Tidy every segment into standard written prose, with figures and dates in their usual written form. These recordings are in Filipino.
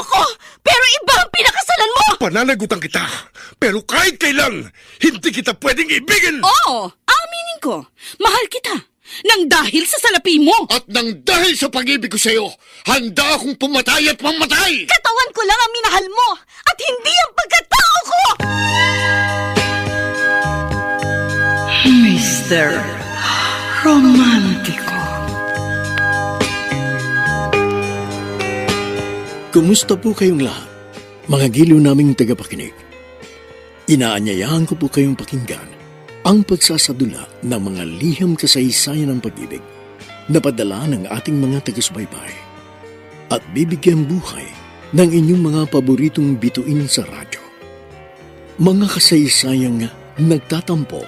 ko, pero iba ang pinakasalan mo! Pananagutan kita, pero kahit kailan, hindi kita pwedeng ibigin! Oo, aminin ko. Mahal kita. Nang dahil sa salapi mo. At nang dahil sa pag-ibig ko sa'yo, handa akong pumatay at mamatay! Katawan ko lang ang minahal mo at hindi ang pagkatao ko! Mr. Romántico. Kumusta po kayong lahat, mga giliw naming tagapakinig? Inaanyayahan ko po kayong pakinggan ang pagsasadula ng mga liham kasaysayan ng pag-ibig na padala ng ating mga taga-subaybay at bibigyan buhay ng inyong mga paboritong bituin sa radyo. Mga kasaysayang nagtatampo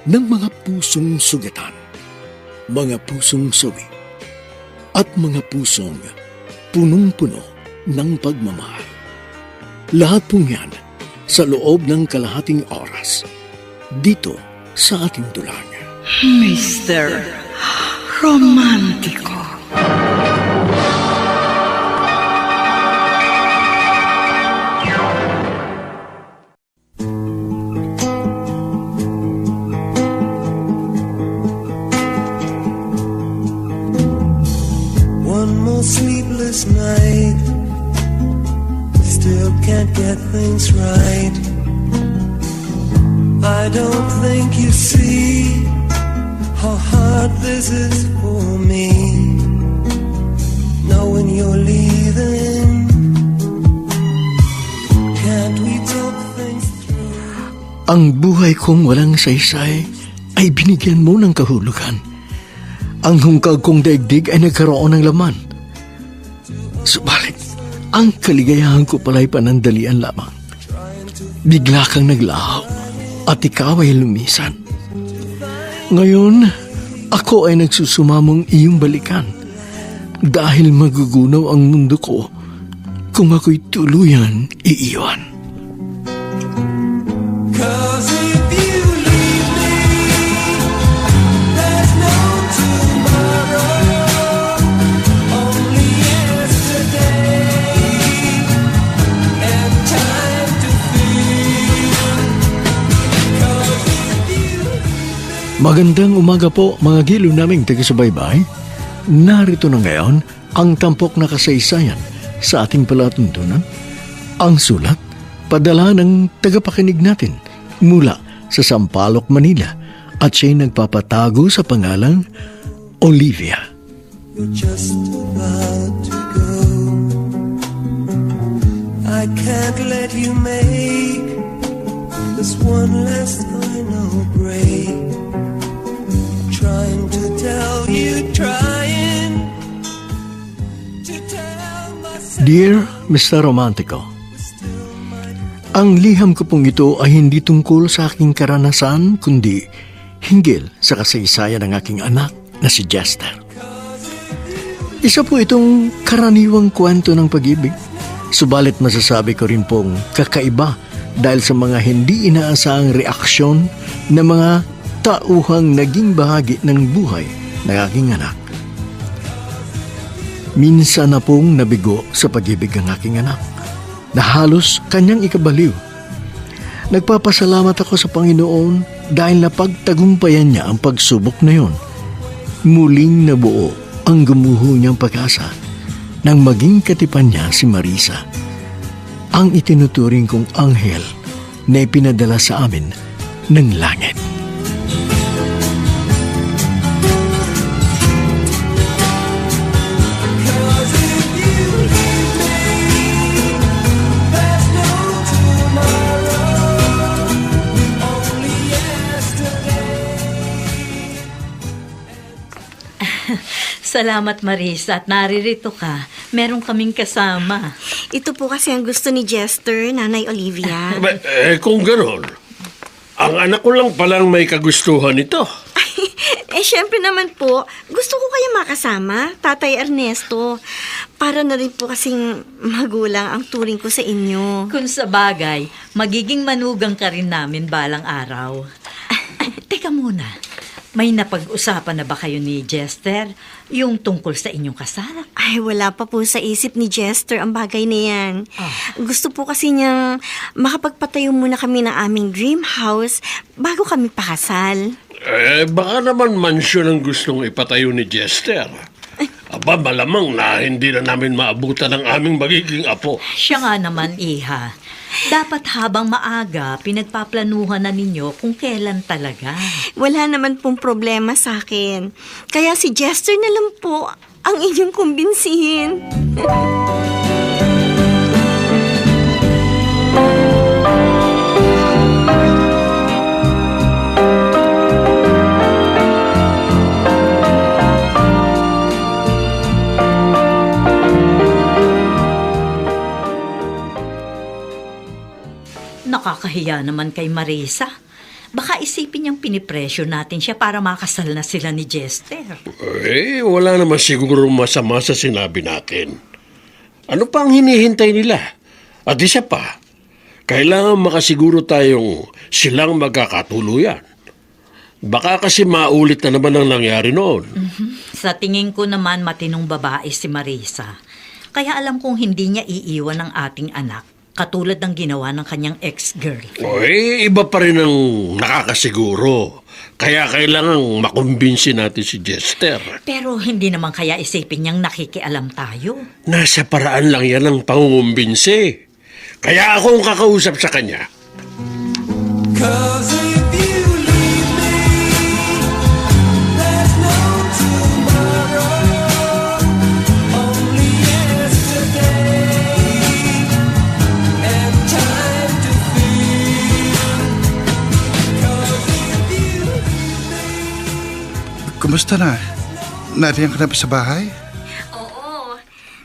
ng mga pusong sugatan, mga pusong sawi, at mga pusong punong-puno ng pagmamahal. Lahat pong yan sa loob ng kalahating oras dito sa ating dulang. Mr. Romántico. One more sleepless night, still can't get things right. I don't think you see how hard this is for me, knowing you're leaving. Can't we talk things through? Ang buhay kong walang saysay ay binigyan mo ng kahulugan. Ang hungkag kong daigdig ay nagkaroon ng laman. Subalit, ang kaligayahan ko pala'y panandalian lamang. Bigla kang naglaho at ikaw ay lumisan. Ngayon, ako ay nagsusumamong iyong balikan dahil magugunaw ang mundo ko kung ako'y tuluyan iiwan. 'Cause if you leave me, there's no tomorrow, only yesterday, and time to feel. 'Cause if you Magandang umaga po mga giliw naming taga-subaybay. Narito na ngayon ang tampok na kasaysayan sa ating palatuntunan. Ang sulat, padala ng tagapakinig natin mula sa Sampaloc, Manila at siya'y nagpapatago sa pangalang Olivia. you're just about to go, I can't let you make this one last final break. Trying to tell you, trying to tell myself. Dear Mr. Romantico, ang liham ko pong ito ay hindi tungkol sa aking karanasan kundi hinggil sa kasaysayan ng aking anak na si Jester. Isa po itong karaniwang kwento ng pag-ibig, subalit masasabi ko rin pong kakaiba dahil sa mga hindi inaasahang reaksyon ng mga tauhang naging bahagi ng buhay ng aking anak. Minsan na pong nabigo sa pag-ibig ang aking anak na halos kanyang ikabaliw. Nagpapasalamat ako sa Panginoon dahil napagtagumpayan niya ang pagsubok na yon. Muling nabuo ang gumuho niyang pag-asa nang maging katipan niya si Marisa, ang itinuturing kong anghel na ipinadala sa amin ng langit. Salamat, Marisa, at naririto ka. Meron kaming kasama. Ito po kasi ang gusto ni Jester, Nanay Olivia. Kung gano'n, ang anak ko lang palang may kagustuhan ito. Syempre naman po, gusto ko kayo makasama, Tatay Ernesto. Para na rin po kasing magulang ang turing ko sa inyo. Kung sa bagay, magiging manugang ka rin namin balang araw. Teka muna, May napag-usapan na ba kayo ni Jester yung tungkol sa inyong kasal? Ay, wala pa po sa isip ni Jester ang bagay na yan. Gusto po kasi niyang makapagpatayo muna kami ng aming dream house bago kami pakasal. Baka naman mansyon ang gustong ipatayo ni Jester. Aba, malamang na hindi na namin maabutan ang aming magiging apo. Siya nga naman, Iha. Dapat habang maaga, pinagpaplanuhan na ninyo kung kailan talaga. Wala naman pong problema sa akin. Kaya si Jester na lang po ang inyong kumbinsihin. Nakakahiya naman kay Marisa. Baka isipin niyang pinipresyo natin siya para makasal na sila ni Jester. Wala naman siguro masama sa sinabi natin. Ano pa ang hinihintay nila? At isa pa, kailangan makasiguro tayong silang magkakatuluyan. Baka kasi maulit na naman ang nangyari noon. Sa tingin ko naman matinong babae si Marisa. Kaya alam kong hindi niya iiwan ang ating anak. Katulad ng ginawa ng kanyang ex-girlfriend. Iba pa rin ang nakakasiguro. Kaya kailangang makumbinsi natin si Jester. Pero hindi naman kaya isipin niyang nakikialam tayo. Nasa paraan lang yan ang pangungumbinsi. Kaya ako ang kakausap sa kanya. 'Cause if you leave me, there's no tomorrow. Only yesterday and time to feel. 'Cause if you Kumusta na? Nariyan ka na ba sa bahay? Oo,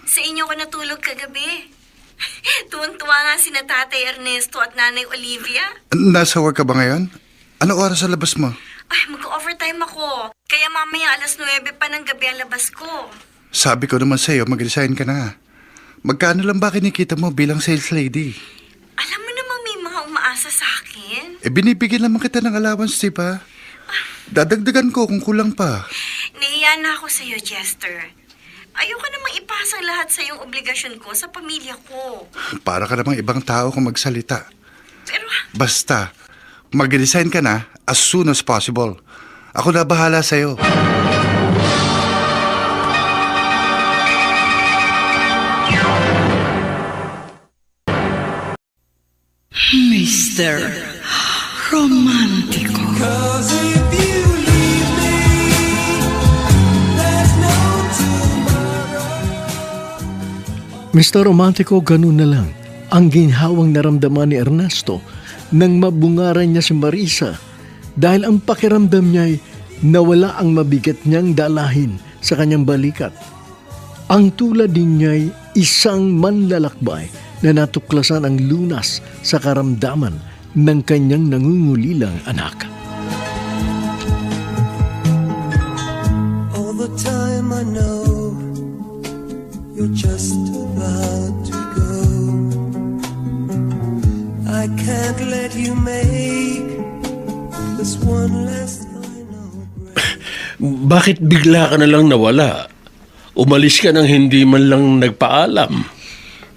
sa inyo ko natulog kagabi. Tuwan-tuwa nga si Tatay Ernesto at Nanay Olivia. Nasa work ka ba ngayon? Ano oras sa labas mo? Ay, mag-overtime ako. Kaya mamaya 9:00 pa ng gabi ang labas ko. Sabi ko naman sa'yo, mag-resign ka na. Magkano lang ba kinikita mo bilang sales lady? Alam mo namang may mga umaasa sa akin. Binibigyan naman kita ng allowance, di ba? Dadagdagan ko kung kulang pa. Naiya na ako sa'yo, Jester. Ayoko namang ipasang lahat sa iyong obligasyon ko sa pamilya ko. Para ka namang ibang tao kung magsalita. Pero, Basta, mag-resign ka na as soon as possible. Ako na bahala sa'yo. Mr. Romantico. 'cause if you leave me, there's no tomorrow. Mr. Romantico, ganun na lang ang ginhawang naramdaman ni Ernesto nang mabungaran niya si Marisa dahil ang pakiramdam niya ay nawala ang mabigat niyang dalahin sa kanyang balikat. Ang tulad din niya ay isang manlalakbay na natuklasan ang lunas sa karamdaman ng kanyang nangungulilang anak. All the time I know you're just about to go. I can't let you make this one last final break. Bakit bigla ka na lang nawala? Umalis ka nang hindi man lang nagpaalam.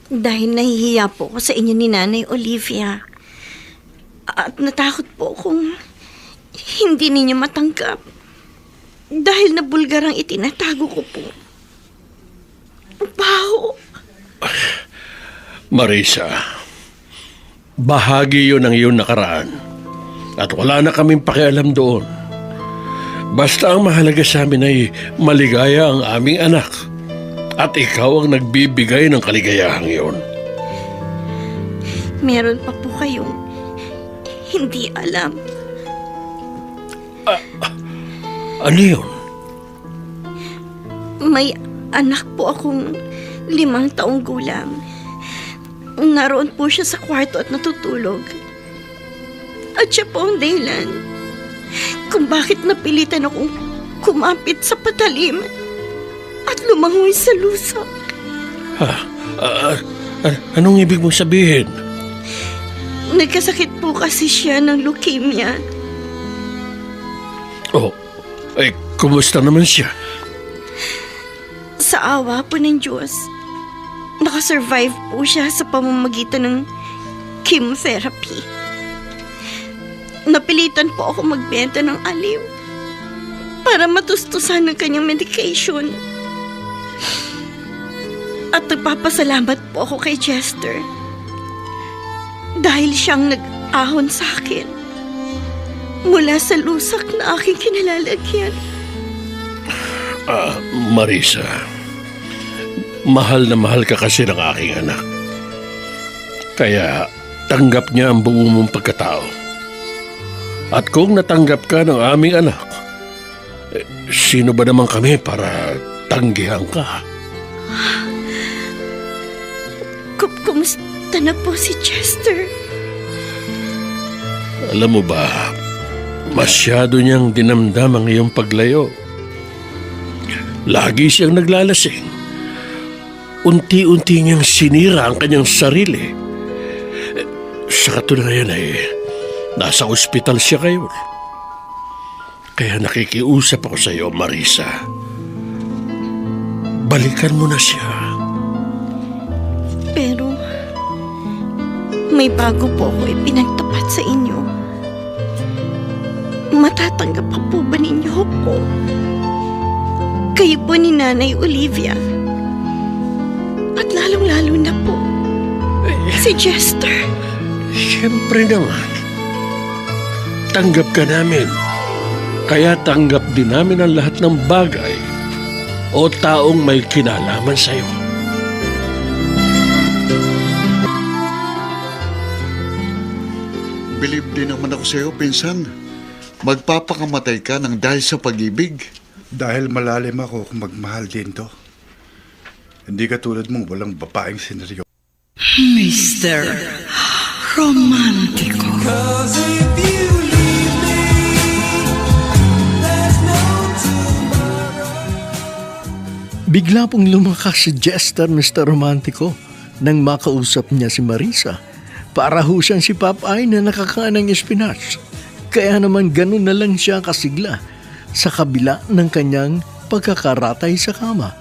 dahil nahihiya po ako sa inyo ni Nanay Olivia. At natakot po kung hindi ninyo matanggap. Dahil nabulgar ang itinatago ko po. Baho. Marisa, bahagi yun ng iyong nakaraan. At wala na kaming pakialam doon. Basta ang mahalaga sa amin ay maligaya ang aming anak. At ikaw ang nagbibigay ng kaligayahang iyon. Meron pa po kayong hindi alam. Ano yun? May anak po akong 5 taong gulang. Naroon po siya sa kwarto at natutulog. At siya po ang dahilan kung bakit napilitan akong kumapit sa patalim at lumangoy sa lusa. Anong ibig mong sabihin? Nagkasakit po kasi siya ng leukemia. Eh, kumusta naman siya? Sa awa po ng Diyos, nakasurvive po siya sa pamamagitan ng chemotherapy. Napilitan po ako magbenta ng aliw para matustusan ng kanyang medication. At nagpapasalamat po ako kay Chester dahil siyang nag-ahon sa akin mula sa lusak na aking kinalalagyan. Marisa, mahal na mahal ka kasi ng aking anak. Kaya tanggap niya ang buo mong pagkatao. At kung natanggap ka ng aming anak, sino ba naman kami para tanggihan ka? Kumusta na po si Chester? Alam mo ba, masyado niyang dinamdam ang iyong paglayo. Lagi siyang naglalasing. Unti-unti niyang sinira ang kanyang sarili. Sa katunayan ay nasa ospital siya ngayon. Kaya nakikiusap ako sa iyo, Marisa. Balikan mo na siya. Pero may bago po ako ipinagtapat sa inyo. Matatanggap pa po ba ninyo ako? Kayo po ni Nanay Olivia. At lalong-lalo na po si Chester. Siyempre naman. Tanggap ka namin. Kaya tanggap din namin ang lahat ng bagay o taong may kinalaman sa'yo. Believe din naman ako sa'yo, pinsan. Magpapakamatay ka ng dahil sa pag-ibig. Dahil malalim ako kung magmahal din to. Hindi katulad mong walang babaeng sineryo. Mr. Romantico. 'Cause if you leave me, there's no tomorrow. Bigla pong lumakas si Chester, Mr. Romantico, nang makausap niya si Marisa. Para ho siyang si Popeye na nakakain ng espinach. Kaya naman ganun na lang siya kasigla sa kabila ng kanyang pagkakaratay sa kama.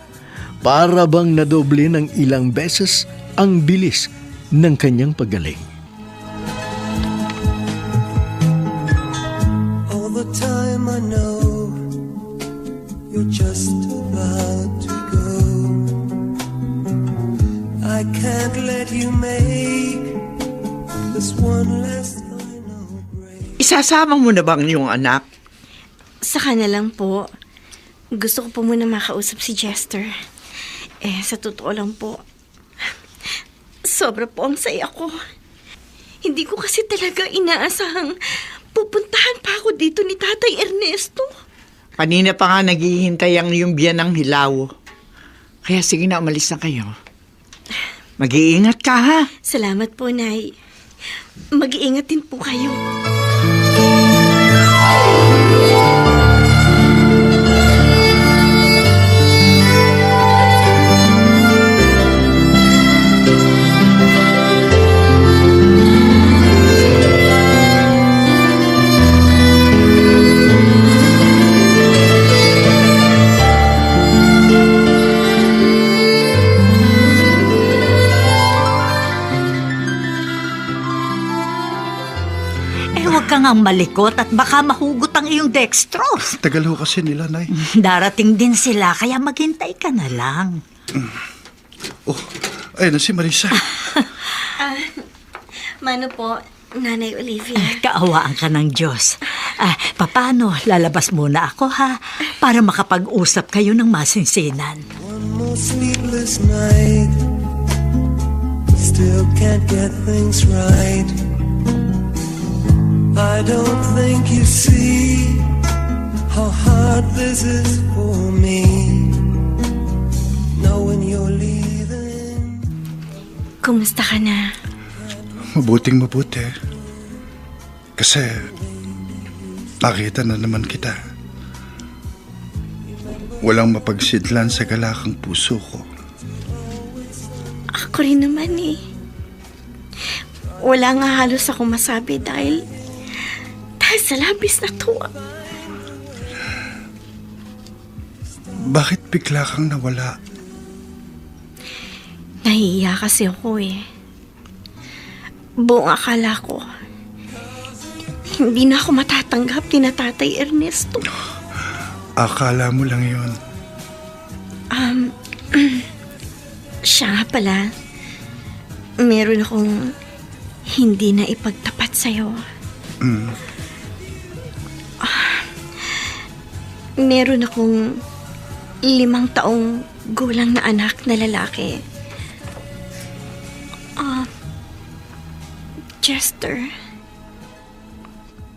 Para bang nadoble ng ilang beses ang bilis ng kanyang paggaling. All the time I know you're just about to go. I can't let you make this one last final break. Isasama mo na bang yung anak? Saka na lang po. Gusto ko po muna makausap si Chester. Sa totoo lang po, sobra po ang saya ko. Hindi ko kasi talaga inaasahang pupuntahan pa ako dito ni Tatay Ernesto. Kanina pa nga naghihintay ang iyong biyanang hilaw. Kaya sige na, umalis na kayo. Mag-iingat ka, ha? Salamat po, Nay. Mag-iingat din po kayo. Huwag kang ang malikot at baka mahugot ang iyong dextrose. Tagal ho kasi nila, Nay. Darating din sila, kaya maghintay ka na lang. Oh, ayun na si Marisa. Mano po, Nanay Olivia. Kaawaan ka ng Diyos. Paano? Lalabas muna ako, ha? Para makapag-usap kayo ng masinsinan. One more sleepless night, still can't get things right. I don't think you see how hard this is for me, knowing you're leaving. Kumusta ka na? Mabuting mabuti. Kasi nakita na naman kita. Walang mapagsidlan sa galakang puso ko. Ako rin naman eh. Wala nga halos ako masabi dahil sa labis na tuwa. Bakit bigla kang nawala? Nahihiya kasi ako eh. Buong akala ko, hindi na ako matatanggap ni na Tatay Ernesto. Akala mo lang yun. Siya nga pala, meron akong hindi na ipagtapat sa'yo. Meron akong 5 taong gulang na anak na lalaki. Chester,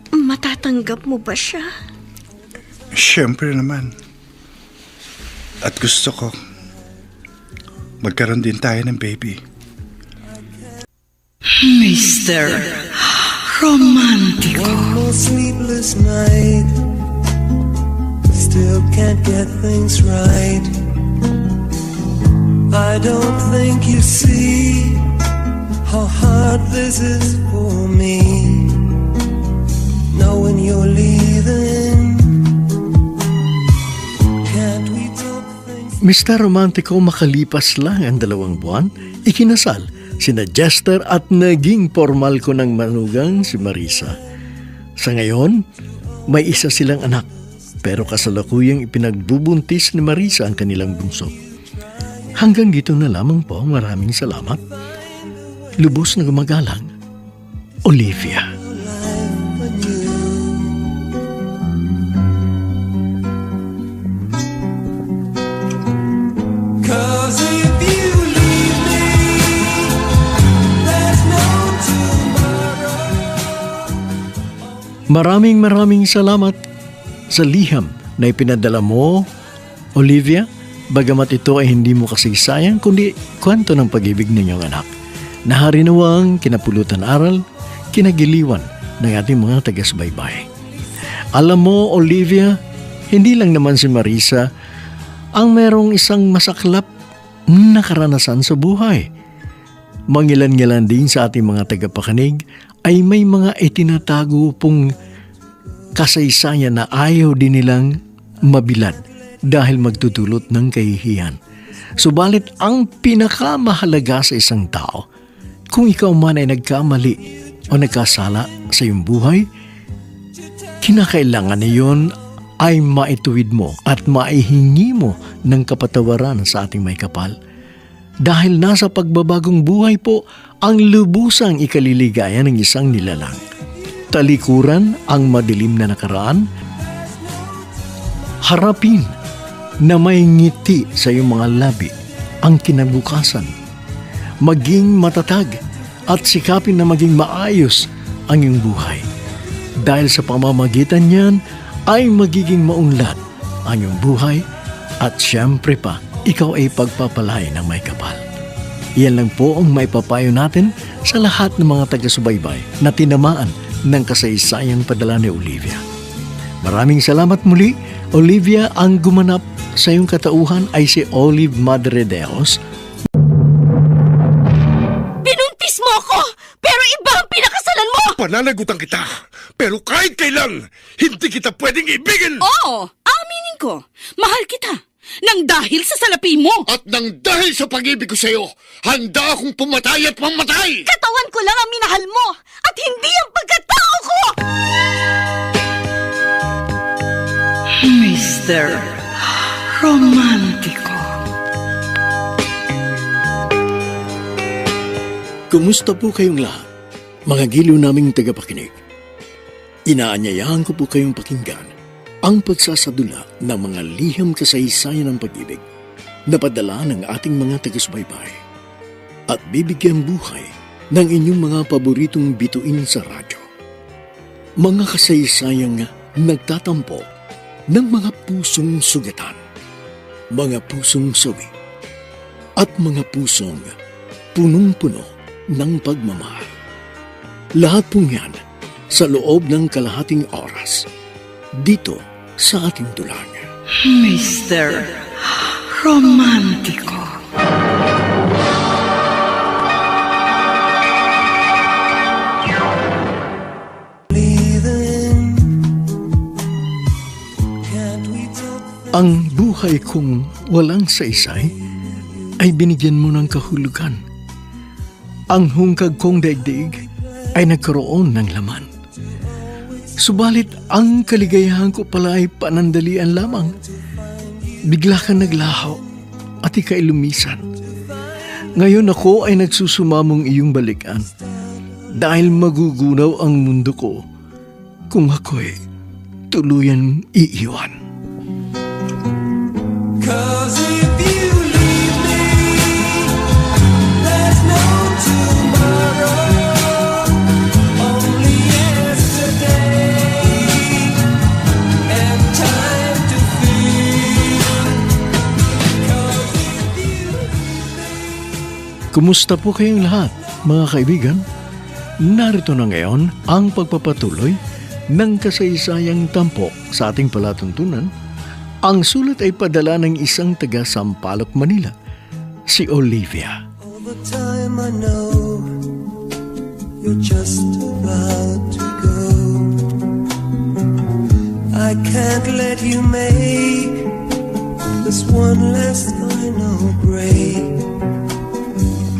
matatanggap mo ba siya? Siyempre naman. At gusto ko, magkaroon din tayo ng baby. Mr. Romantico. One more sleepless night. Still can't get things right. I don't think you see how hard this is for me. Knowing you're leaving. Can't we talk things? Mr. Romantico, makalipas lang ang 2 buwan, ikinasal sina Jester at naging formal ko ng manugang si Marisa. Sa ngayon, may isa silang anak, pero kasalukuyang ipinagbubuntis ni Marisa ang kanilang bunso. Hanggang dito na lamang po, maraming salamat. Lubos na gumagalang, Olivia. Cause if you leave me, there's no tomorrow. Maraming salamat sa liham na ipinadala mo, Olivia, bagamat ito ay hindi mo kasaysayan kundi kwento ng pag-ibig ninyong anak. Naharinawang kinapulutan aral, kinagiliwan ng ating mga taga-subaybay. Alam mo, Olivia, hindi lang naman si Marisa ang merong isang masaklap na karanasan sa buhay. Mangilan-ngilan din sa ating mga tagapakinig ay may mga itinatago pong kasaysayan na ayaw din nilang mabilad dahil magtutulot ng kahihiyan. Subalit ang pinakamahalaga sa isang tao, kung ikaw man ay nagkamali o nagkasala sa iyong buhay, kinakailangan na yun ay maituwid mo at maihingi mo ng kapatawaran sa ating may kapal. Dahil nasa pagbabagong buhay po ang lubusang ikaliligaya ng isang nilalang. Talikuran ang madilim na nakaraan, harapin na may ngiti sa iyong mga labi ang kinabukasan. Maging matatag at sikapin na maging maayos ang iyong buhay. Dahil sa pamamagitan niyan ay magiging maunlad ang iyong buhay at siyempre pa, ikaw ay pagpapalay ng may kapal. Iyan lang po ang maipapayo natin sa lahat ng mga taga-subaybay na tinamaan ng kasaysayang padala ni Olivia. Maraming salamat muli, Olivia. Ang gumanap sa iyong katauhan ay si Olive Madre Deos. Binuntis mo ako, pero iba ang pinakasalan mo! Pananagutan kita, pero kahit kailan, hindi kita pwedeng ibigin! Oo, aminin ko, mahal kita. Nang dahil sa salapi mo. At nang dahil sa pag-ibig ko sa'yo, handa akong pumatay at mamatay! Katawan ko lang ang minahal mo at hindi ang pagkatao ko! Mr. Romantico. Kumusta po kayong lahat, mga giliw naming tagapakinig? Inaanyayahan ko po kayong pakinggan ang pagsasadula ng mga liham kasaysayan ng pag-ibig na padala ng ating mga taga-subaybay at bibigyan buhay ng inyong mga paboritong bituin sa radyo. Mga kasaysayang nagtatampo ng mga pusong sugatan, mga pusong sawi, at mga pusong punong-puno ng pagmamahal. Lahat pong yan sa loob ng kalahating oras dito sa ating dulang. Mr. Romantico. Ang buhay kong walang saysay ay binigyan mo ng kahulugan. Ang hungkag kong daigdig ay nagkaroon ng laman. Subalit ang kaligayahan ko pala ay panandalian lamang. Bigla kang naglaho at ika'y lumisan. Ngayon ako ay nagsusumamong iyong balikan dahil magugunaw ang mundo ko kung ako'y tuluyan iiwan. 'Cause if you leave me, there's no tomorrow, only yesterday, and time to feel. 'Cause if you Kumusta po kayong lahat, mga kaibigan? Narito na ngayon ang pagpapatuloy ng kasaysayang tampok sa ating palatuntunan. Ang sulat ay padala ng isang taga Sampaloc, Manila, si Olivia. all the time I know you're just about to go, I can't let you make this one last final break.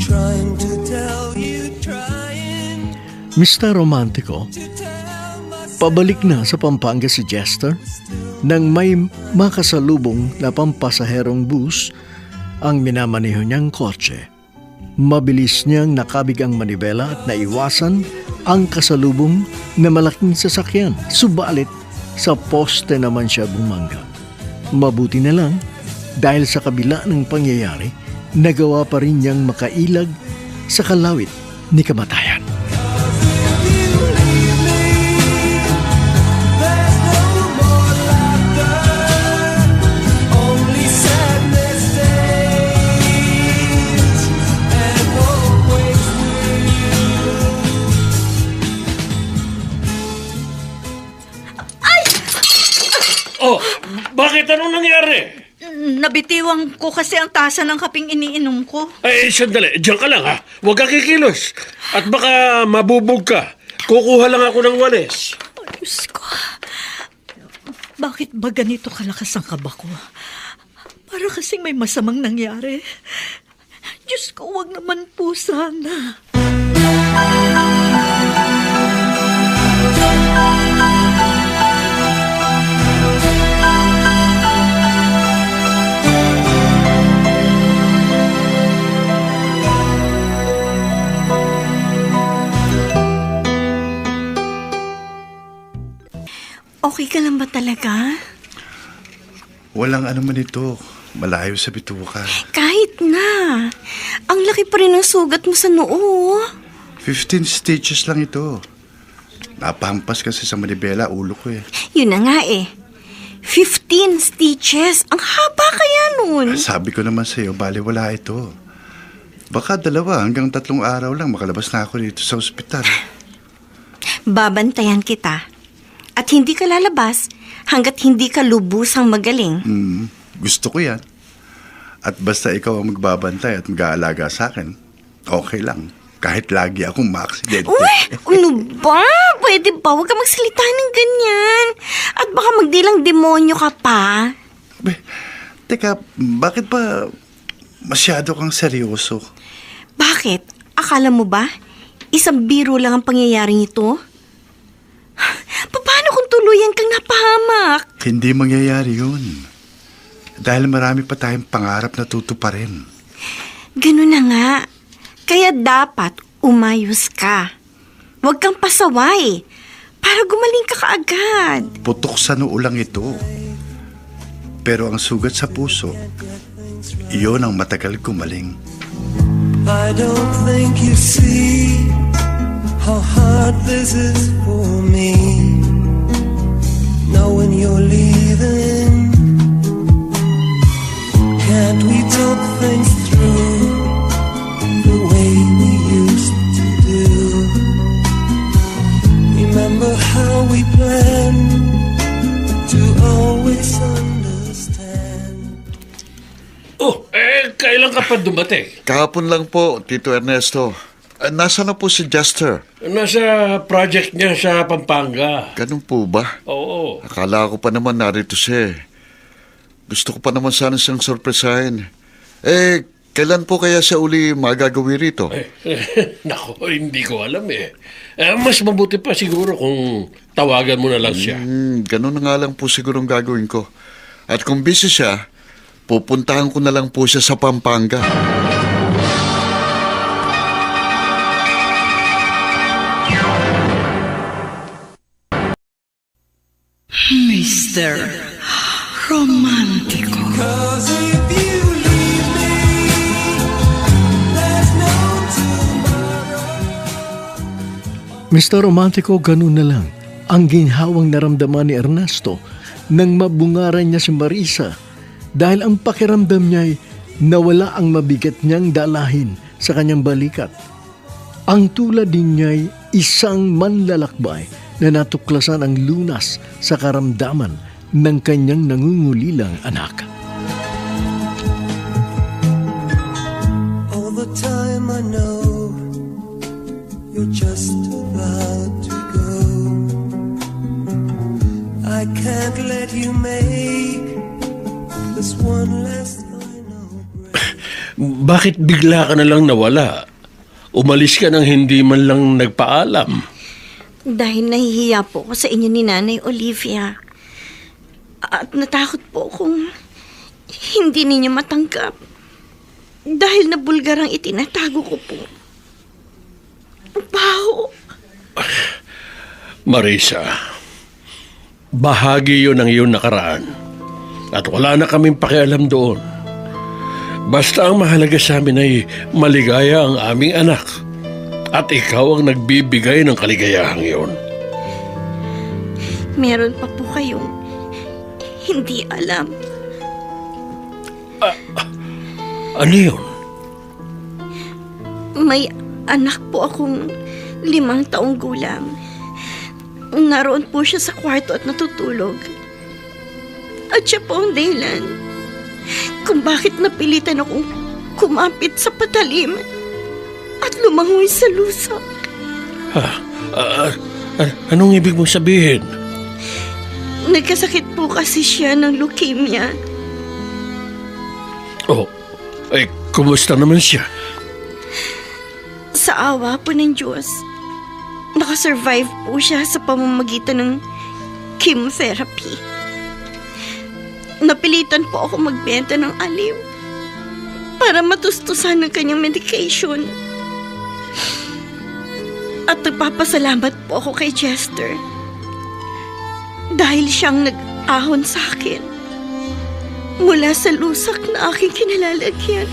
Trying to tell you, trying Mr. Romantico, to tell myself. pabalik na sa Pampanga si Jester nang may makasalubong na pampasaherong bus ang minamaneho niyang kotse. Mabilis niyang nakabig ang manibela at naiwasan ang kasalubong na malaking sasakyan. Subalit, sa poste naman siya bumangga. Mabuti na lang dahil sa kabila ng pangyayari, nagawa pa rin niyang makailag sa kalawit ni kamatayan. There's no more laughter, only sadness stays, and always with you. Oh, bakit? Anong nangyari? Nabitiwang ko kasi ang tasa ng kaping iniinom ko. Ay, sandali. Diyan ka lang, ha? Huwag ka kikilos. At baka mabubog ka. Kukuha lang ako ng walis. Diyos ko, bakit ba ganito kalakas ang kaba ko? Para kasing may masamang nangyari. Diyos ko, wag naman po sana. Okay ka lang ba talaga? Walang ano man ito. Malayo sa bituka. Kahit na. Ang laki pa rin ng sugat mo sa noo. 15 stitches lang ito. Napahampas kasi sa manibela, ulo ko eh. Yun na nga eh. 15 stitches. Ang haba kaya nun. Sabi ko naman sa'yo, baliwala ito. Baka 2 hanggang 3 araw lang makalabas na ako dito sa ospital. Babantayan kita. At hindi ka lalabas hanggat hindi ka lubusang magaling. Gusto ko yan. At basta ikaw ang magbabantay at mag-aalaga sa akin, okay lang. Kahit lagi akong maaksidente. Uy! Ano ba? Pwede ba? Huwag ka magsalita ng ganyan. At baka magdilang demonyo ka pa. Teka, bakit ba masyado kang seryoso? Bakit? Akala mo ba? Isang biro lang ang pangyayaring ito? Paano kung tuluyan kang napahamak? Hindi mangyayari yun. Dahil marami pa tayong pangarap na tutuparin. Ganun na nga. Kaya dapat umayos ka. Huwag kang pasaway. Para gumaling ka kaagad. Putok sa noo lang ito. Pero ang sugat sa puso, iyon ang matagal gumaling. I don't think you see how hard this is for me, knowing you're leaving. Can't we talk things through the way we used to do? Remember how we planned to always understand. Oh, kailan ka pa dumating? Kahapon lang po, Tito Ernesto. Nasaan na po si Jester? Nasa project niya sa Pampanga. Ganun po ba? Oo. Akala ko pa naman narito siya. Gusto ko pa naman sana siyang sorpresahin. Kailan po kaya siya uli magagawi rito? Nako, hindi ko alam eh. Mas mabuti pa siguro kung tawagan mo na lang siya. Ganun na nga lang po siguro ang gagawin ko. At kung busy siya, pupuntahan ko na lang po siya sa Pampanga. Mr. Romantico. Mr. Romantico, ganun na lang ang ginhawang naramdaman ni Ernesto nang mabungaran niya si Marisa dahil ang pakiramdam niya ay nawala ang mabigat niyang dalahin sa kanyang balikat. Ang tulad din niya ay isang manlalakbay na natuklasan ang lunas sa karamdaman ng kanyang nangungulilang anak. All the time I know you're just about to go. I can't let you make this one last final break. Bakit bigla ka na lang nawala? Umalis ka nang hindi man lang nagpaalam. Dahil nahihiya po ako sa inyo ni Nanay Olivia. At natakot po kung hindi ninyo matanggap. Dahil na bulgar ang itinatago ko po. Baho. Marisa, bahagi yun ng iyong nakaraan. At wala na kaming pakialam doon. Basta ang mahalaga sa amin ay maligaya ang aming anak. At ikaw ang nagbibigay ng kaligayahang iyon. Meron pa po kayong hindi alam. Ano yun? May anak po akong 5 taong gulang. Naroon po siya sa kwarto at natutulog. At siya po ang dahilan kung bakit napilitan akong kumapit sa patalim at lumangoy sa lusak. Anong ibig mong sabihin? Nagkasakit po kasi siya ng leukemia. Oh, kumusta naman siya? Sa awa po ng Diyos, nakasurvive po siya sa pamamagitan ng chemotherapy. Napilitan po ako magbenta ng aliw para matustusan ng kanyang medication. At nagpapasalamat po ako kay Chester dahil siyang nag-ahon sa akin mula sa lusak na aking kinalalagyan.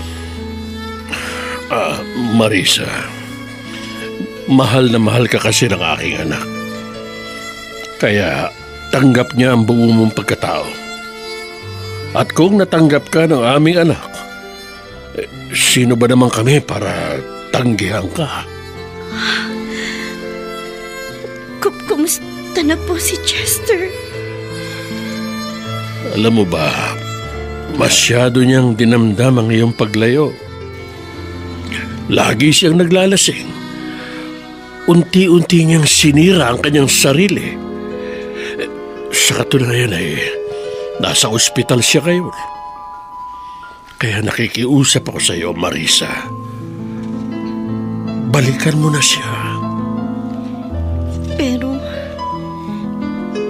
Marisa, mahal na mahal ka kasi ng aking anak. Kaya tanggap niya ang buo mong pagkatao. At kung natanggap ka ng aming anak, sino ba naman kami para tanggihan ka? Kumusta na po si Chester? Alam mo ba, masyado niyang dinamdam ang iyong paglayo. Lagi siyang naglalasing. Unti-unti niyang sinira ang kanyang sarili. Sa katunayan ay nasa ospital siya ngayon. Kaya nakikiusap ako sa iyo, Marisa. Balikan mo na siya. Pero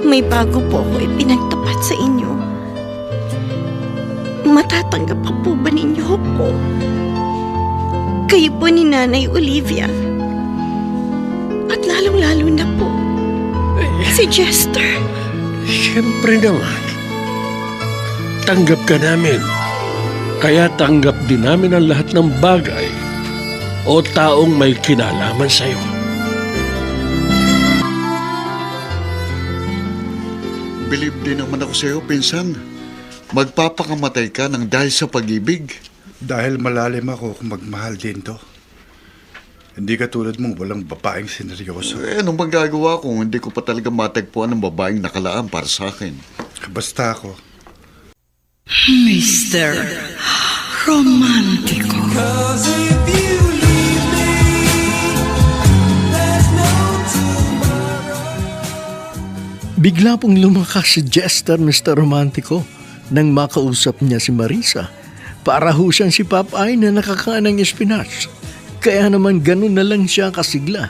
may bago po ako ipinagtapat sa inyo. Matatanggap pa po ba ninyo ako? Kayo po ni Nanay Olivia. At lalong-lalo na po si Chester. Siyempre naman. Tanggap ka namin. Kaya tanggap din namin ang lahat ng bagay o taong may kinalaman sa'yo. Believe din naman ako sa'yo, pinsan. Magpapakamatay ka ng dahil sa pag-ibig. Dahil malalim ako kung magmahal din to. Hindi katulad mo, walang babaeng sineryoso. Anong magagawa kung hindi ko pa talaga matagpuan ng babaeng nakalaan para sa akin? Basta ako. Mr. Romantico. Bigla pong lumakas si Chester, Mr. Romantico. nang makausap niya si Marisa. Para ho siyang si Popeye na nakakain ng espinach. Kaya naman ganun na lang siya kasigla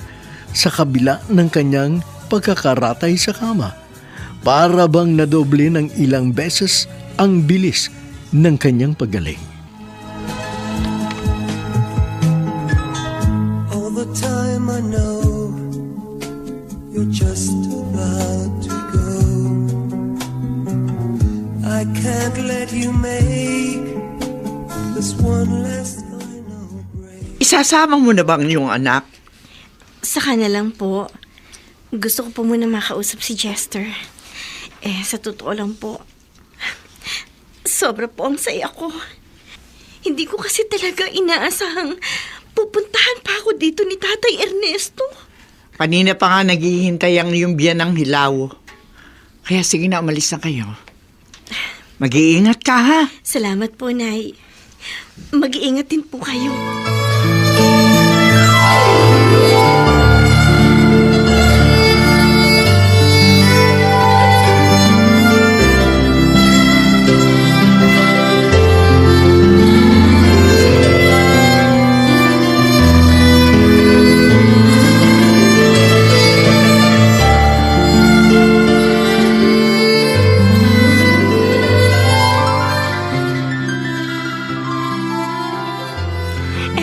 sa kabila ng kanyang pagkakaratay sa kama. Para bang nadoble ng ilang beses ang bilis ng kanyang paggaling. All the time I know you're just about to go. I can't let you make this one last final break. Isasama mo na bang yung anak? Saka na lang po. Gusto ko po muna makausap si Jester. Sa totoo lang po, sobra po ang saya ko. Hindi ko kasi talaga inaasahang pupuntahan pa ako dito ni Tatay Ernesto. Kanina pa nga naghihintay ang yung biyanang Hilaw. Kaya sige na, umalis na kayo. Mag-iingat ka, ha? Salamat po, Nay. Mag-iingat din po kayo.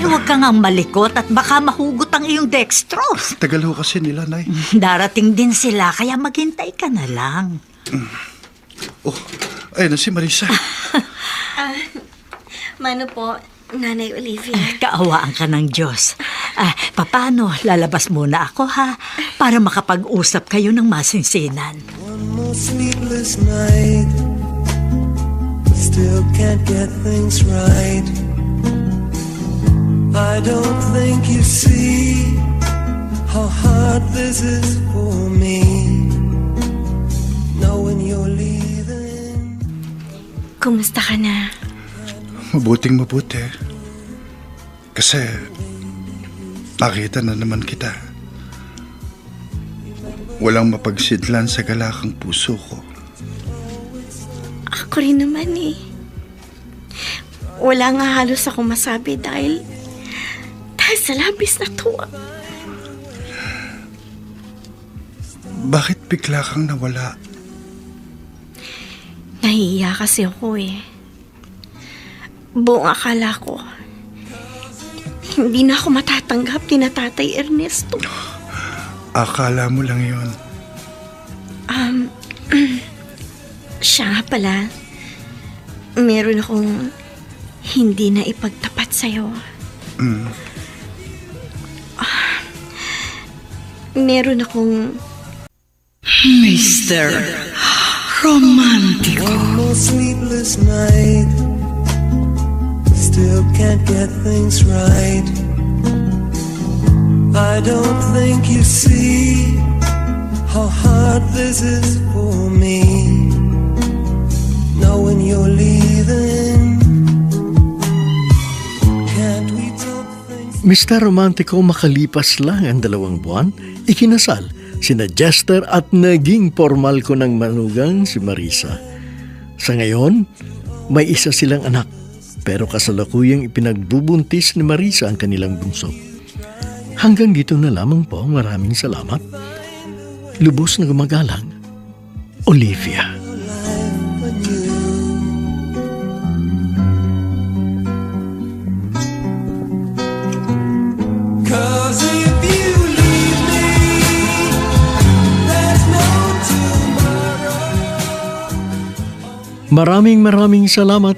Huwag kang ang malikot at baka mahugot ang iyong dextrose. Tagal ho kasi nila, Nay. Darating din sila, kaya maghintay ka na lang. Oh, ayun na si Marisa. Mano po, Nanay Olivia. Kaawaan ka ng Diyos. Paano, lalabas muna ako, ha? Para makapag-usap kayo ng masinsinan. One more sleepless night, still can't get things right. I don't think you see how hard this is for me, knowing you're leaving. Kumusta ka na? Mabuting mabuti. Kasi nakita na naman kita. Walang mapagsidlan sa galakang puso ko. Ako rin naman eh. Wala nga halos ako masabi dahil sa labis na tuwa. Bakit bigla kang nawala? Nahihiya kasi ako eh. Buong akala ko, hindi na ako matatanggap ni Tatay Ernesto. Akala mo lang yun. Siya nga pala, meron akong hindi na ipagtapat sa'yo. Meron akong Mr. Romantico. One more sleepless night, still can't get things right. I don't think you see how hard this is for me, knowing you're leaving. Can't we talk things? Mr. Romantico, makalipas lang ang 2 buwan, ikinasal sina Jester at naging formal ko ng manugang si Marisa. Sa ngayon, may isa silang anak, pero kasalukuyang ipinagbubuntis ni Marisa ang kanilang bunso. Hanggang dito na lamang po, maraming salamat. Lubos na gumagalang, Olivia. Cause if you leave me, there's no tomorrow. Maraming salamat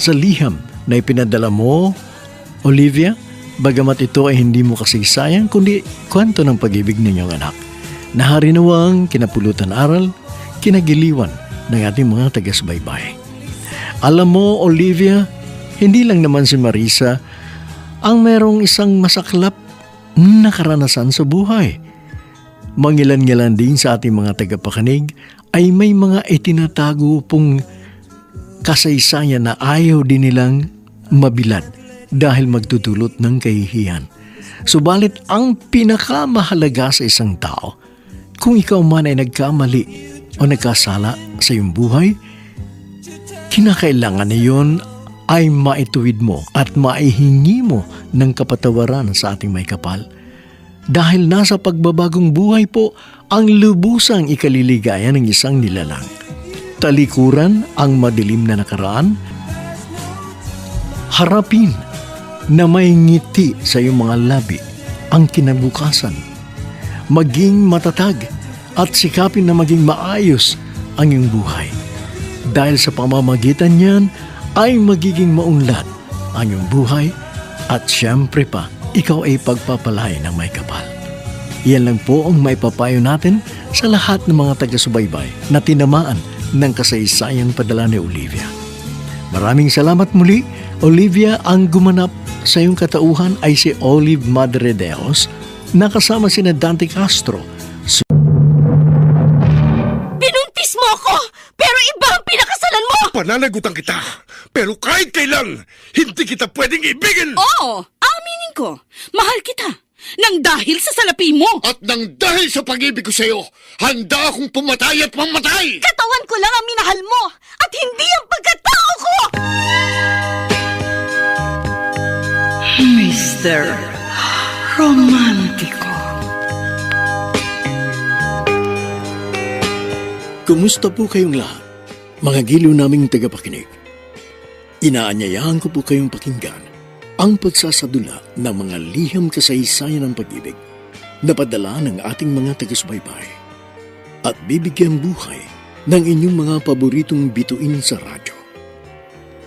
sa liham na ipinadala mo, Olivia, bagamat ito ay hindi mo kasaysayan kundi kwento ng pag-ibig ninyong anak. Naharinawang kinapulutan aral, kinagiliwan ng ating mga tagas-baybay. Alam mo, Olivia, hindi lang naman si Marisa ang merong isang masaklap na karanasan sa buhay. Mangilan-ngilan din sa ating mga tagapakinig ay may mga itinatago pong kasaysayan na ayaw din nilang mabilad dahil magtutulot ng kahihiyan. Subalit ang pinakamahalaga sa isang tao, kung ikaw man ay nagkamali o nagkasala sa iyong buhay, kinakailangan na yun ay maituwid mo at maihingi mo ng kapatawaran sa ating may kapal. Dahil nasa pagbabagong buhay po ang lubusang ikaliligaya ng isang nilalang. Talikuran ang madilim na nakaraan. Harapin na may ngiti sa iyong mga labi ang kinabukasan. Maging matatag at sikapin na maging maayos ang iyong buhay. Dahil sa pamamagitan niyan ay magiging maunlad ang iyong buhay at siyempre pa, ikaw ay pagpapalay ng may kapal. Yan lang po ang maipapayo natin sa lahat ng mga taga-subaybay na tinamaan ng kasaysayang padala ni Olivia. Maraming salamat muli, Olivia. Ang gumanap sa iyong katauhan ay si Olive Madredeos na kasama sina Dante Castro. Binuntis mo ako, pero iba ang pinakasalan mo! Pananagutan kita, pero kahit kailan, hindi kita pwedeng ibigin! Oo, aminin ko, mahal kita. Nang dahil sa salapi mo! At nang dahil sa pag-ibig ko sa'yo, handa akong pumatay at mamatay! Katawan ko lang ang minahal mo at hindi ang pagkatao ko! Mr. Romantiko. Kumusta po kayong lahat, mga giliw naming tagapakinig? Inaanyayahan ko po kayong pakinggan ang pagsasadula ng mga liham kasaysayan ng pag-ibig na padala ng ating mga taga-subaybay at bibigyan buhay ng inyong mga paboritong bituin sa radyo.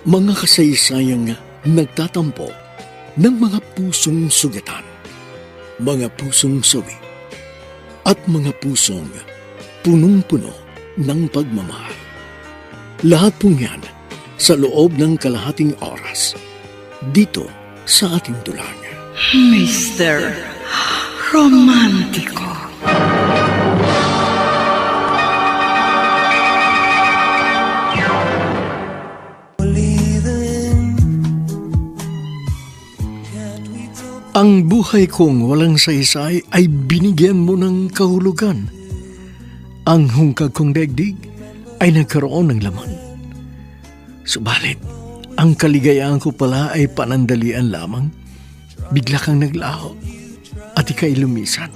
Mga kasaysayang nagtatampo ng mga pusong sugatan, mga pusong sawi, at mga pusong punong-puno ng pagmamahal. Lahat pong yan sa loob ng kalahating oras dito sa ating dulang. Mr. Romantiko. Ang buhay kong walang saysay ay binigyan mo ng kahulugan. Ang hungkag kong daigdig ay nagkaroon ng laman. Subalit, ang kaligayahan ko pala ay panandalian lamang. Bigla kang naglaho at ika'y lumisan.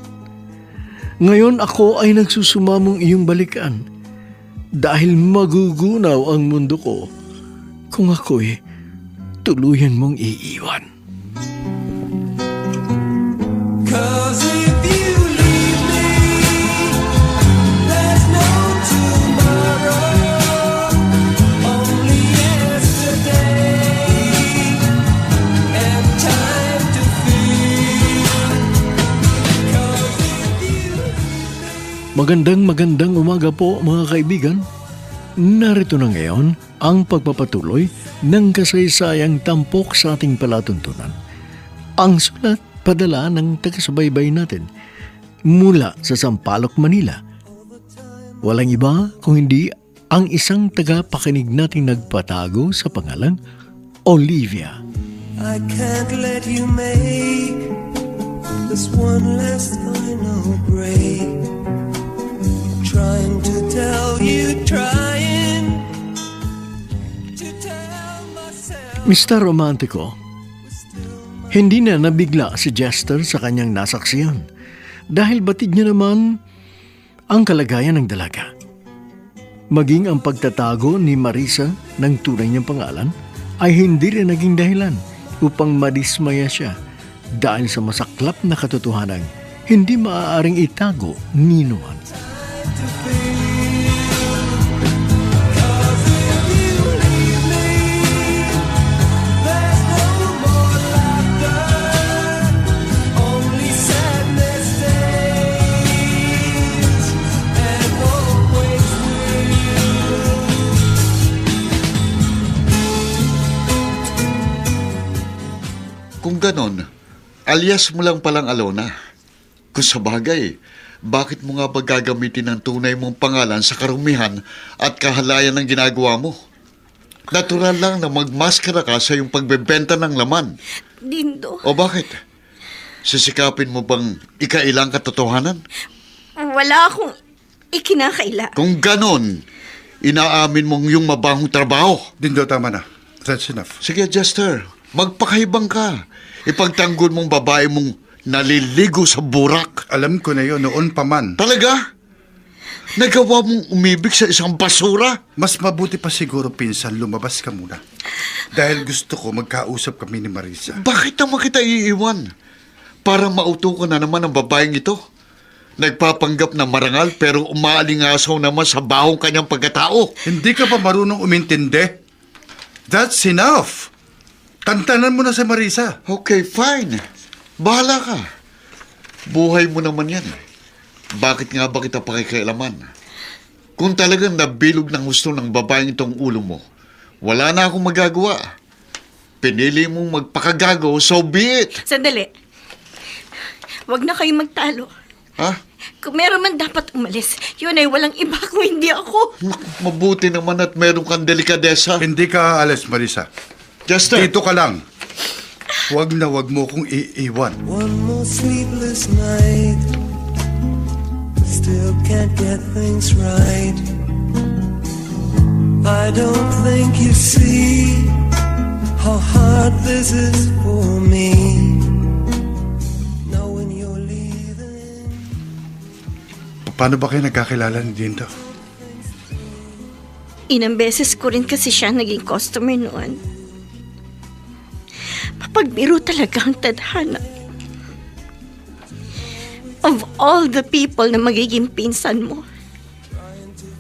Ngayon ako ay nagsusumamong iyong balikan dahil magugunaw ang mundo ko kung ako'y tuluyan mong iiwan. 'Cause if you leave me, there's no tomorrow, only yesterday, and time to feel. 'Cause if you Magandang umaga po mga kaibigan. Narito na ngayon ang pagpapatuloy ng kasaysayang tampok sa ating palatuntunan. Ang sulat padala ng taga-subaybay natin mula sa Sampaloc, Manila. Walang iba kung hindi ang isang taga-pakinig nating nagpatago sa pangalang Olivia. I can't let you make this one last final break. Trying to tell you, trying to tell myself. Mr. Romantico, hindi na nabigla si Jester sa kanyang nasaksihan dahil batid niya naman ang kalagayan ng dalaga. Maging ang pagtatago ni Marisa ng tunay niyang pangalan ay hindi rin naging dahilan upang madismaya siya dahil sa masaklap na katotohanan hindi maaaring itago ni Nuan. Kung ganon, alias mo lang palang Alona. Kung sa bagay, bakit mo nga ba gagamitin ang tunay mong pangalan sa karumihan at kahalayan ng ginagawa mo? Natural lang na magmaskara ka sa iyong pagbebenta ng laman. Dindo, O bakit? Sisikapin mo bang ikailang katotohanan? wala akong ikinakaila. Kung ganon, Inaamin mong yung mabahong trabaho. Dindo, tama na. That's enough. Sige, Jester, magpakaibang ka. Ipagtanggol mong babae mong naliligo sa burak. Alam ko na yun, noon pa man. Talaga? Nagawa mong umibig sa isang basura? Mas mabuti pa siguro, pinsan, lumabas ka muna. Dahil gusto ko magkausap kami ni Marisa. Bakit naman kita iiwan? Para mauto ko na naman ang babaeng ito. Nagpapanggap na marangal pero umaalingasaw naman sa bahong kanyang pagkatao. Hindi ka pa marunong umintindi? That's enough! Tantanan mo na si Marisa. Okay, fine. Bahala ka. Buhay mo naman yan. Bakit nga ba kita pakikialaman? Kung talagang nabilog ng gusto ng babaeng itong ulo mo, wala na akong magagawa. Pinili mong magpakagago, so be it. Sandali. Huwag na kayong magtalo. Ha? Kung meron man dapat umalis, yun ay walang iba kung hindi ako. Mabuti naman at meron kang delikadesa. Hindi ka aalis, Marisa. Jester. Dito ka lang. Huwag na huwag mo kong iiwan. One more sleepless night. Still can't get things right. I don't think you see how hard this is for me. Knowing you're leaving. Paano ba kayo nagkakilala ni Dindo? Inang beses ko rin kasi siya naging customer noon. Papagbiro talaga ang tadhana. Of all the people na magiging pinsan mo,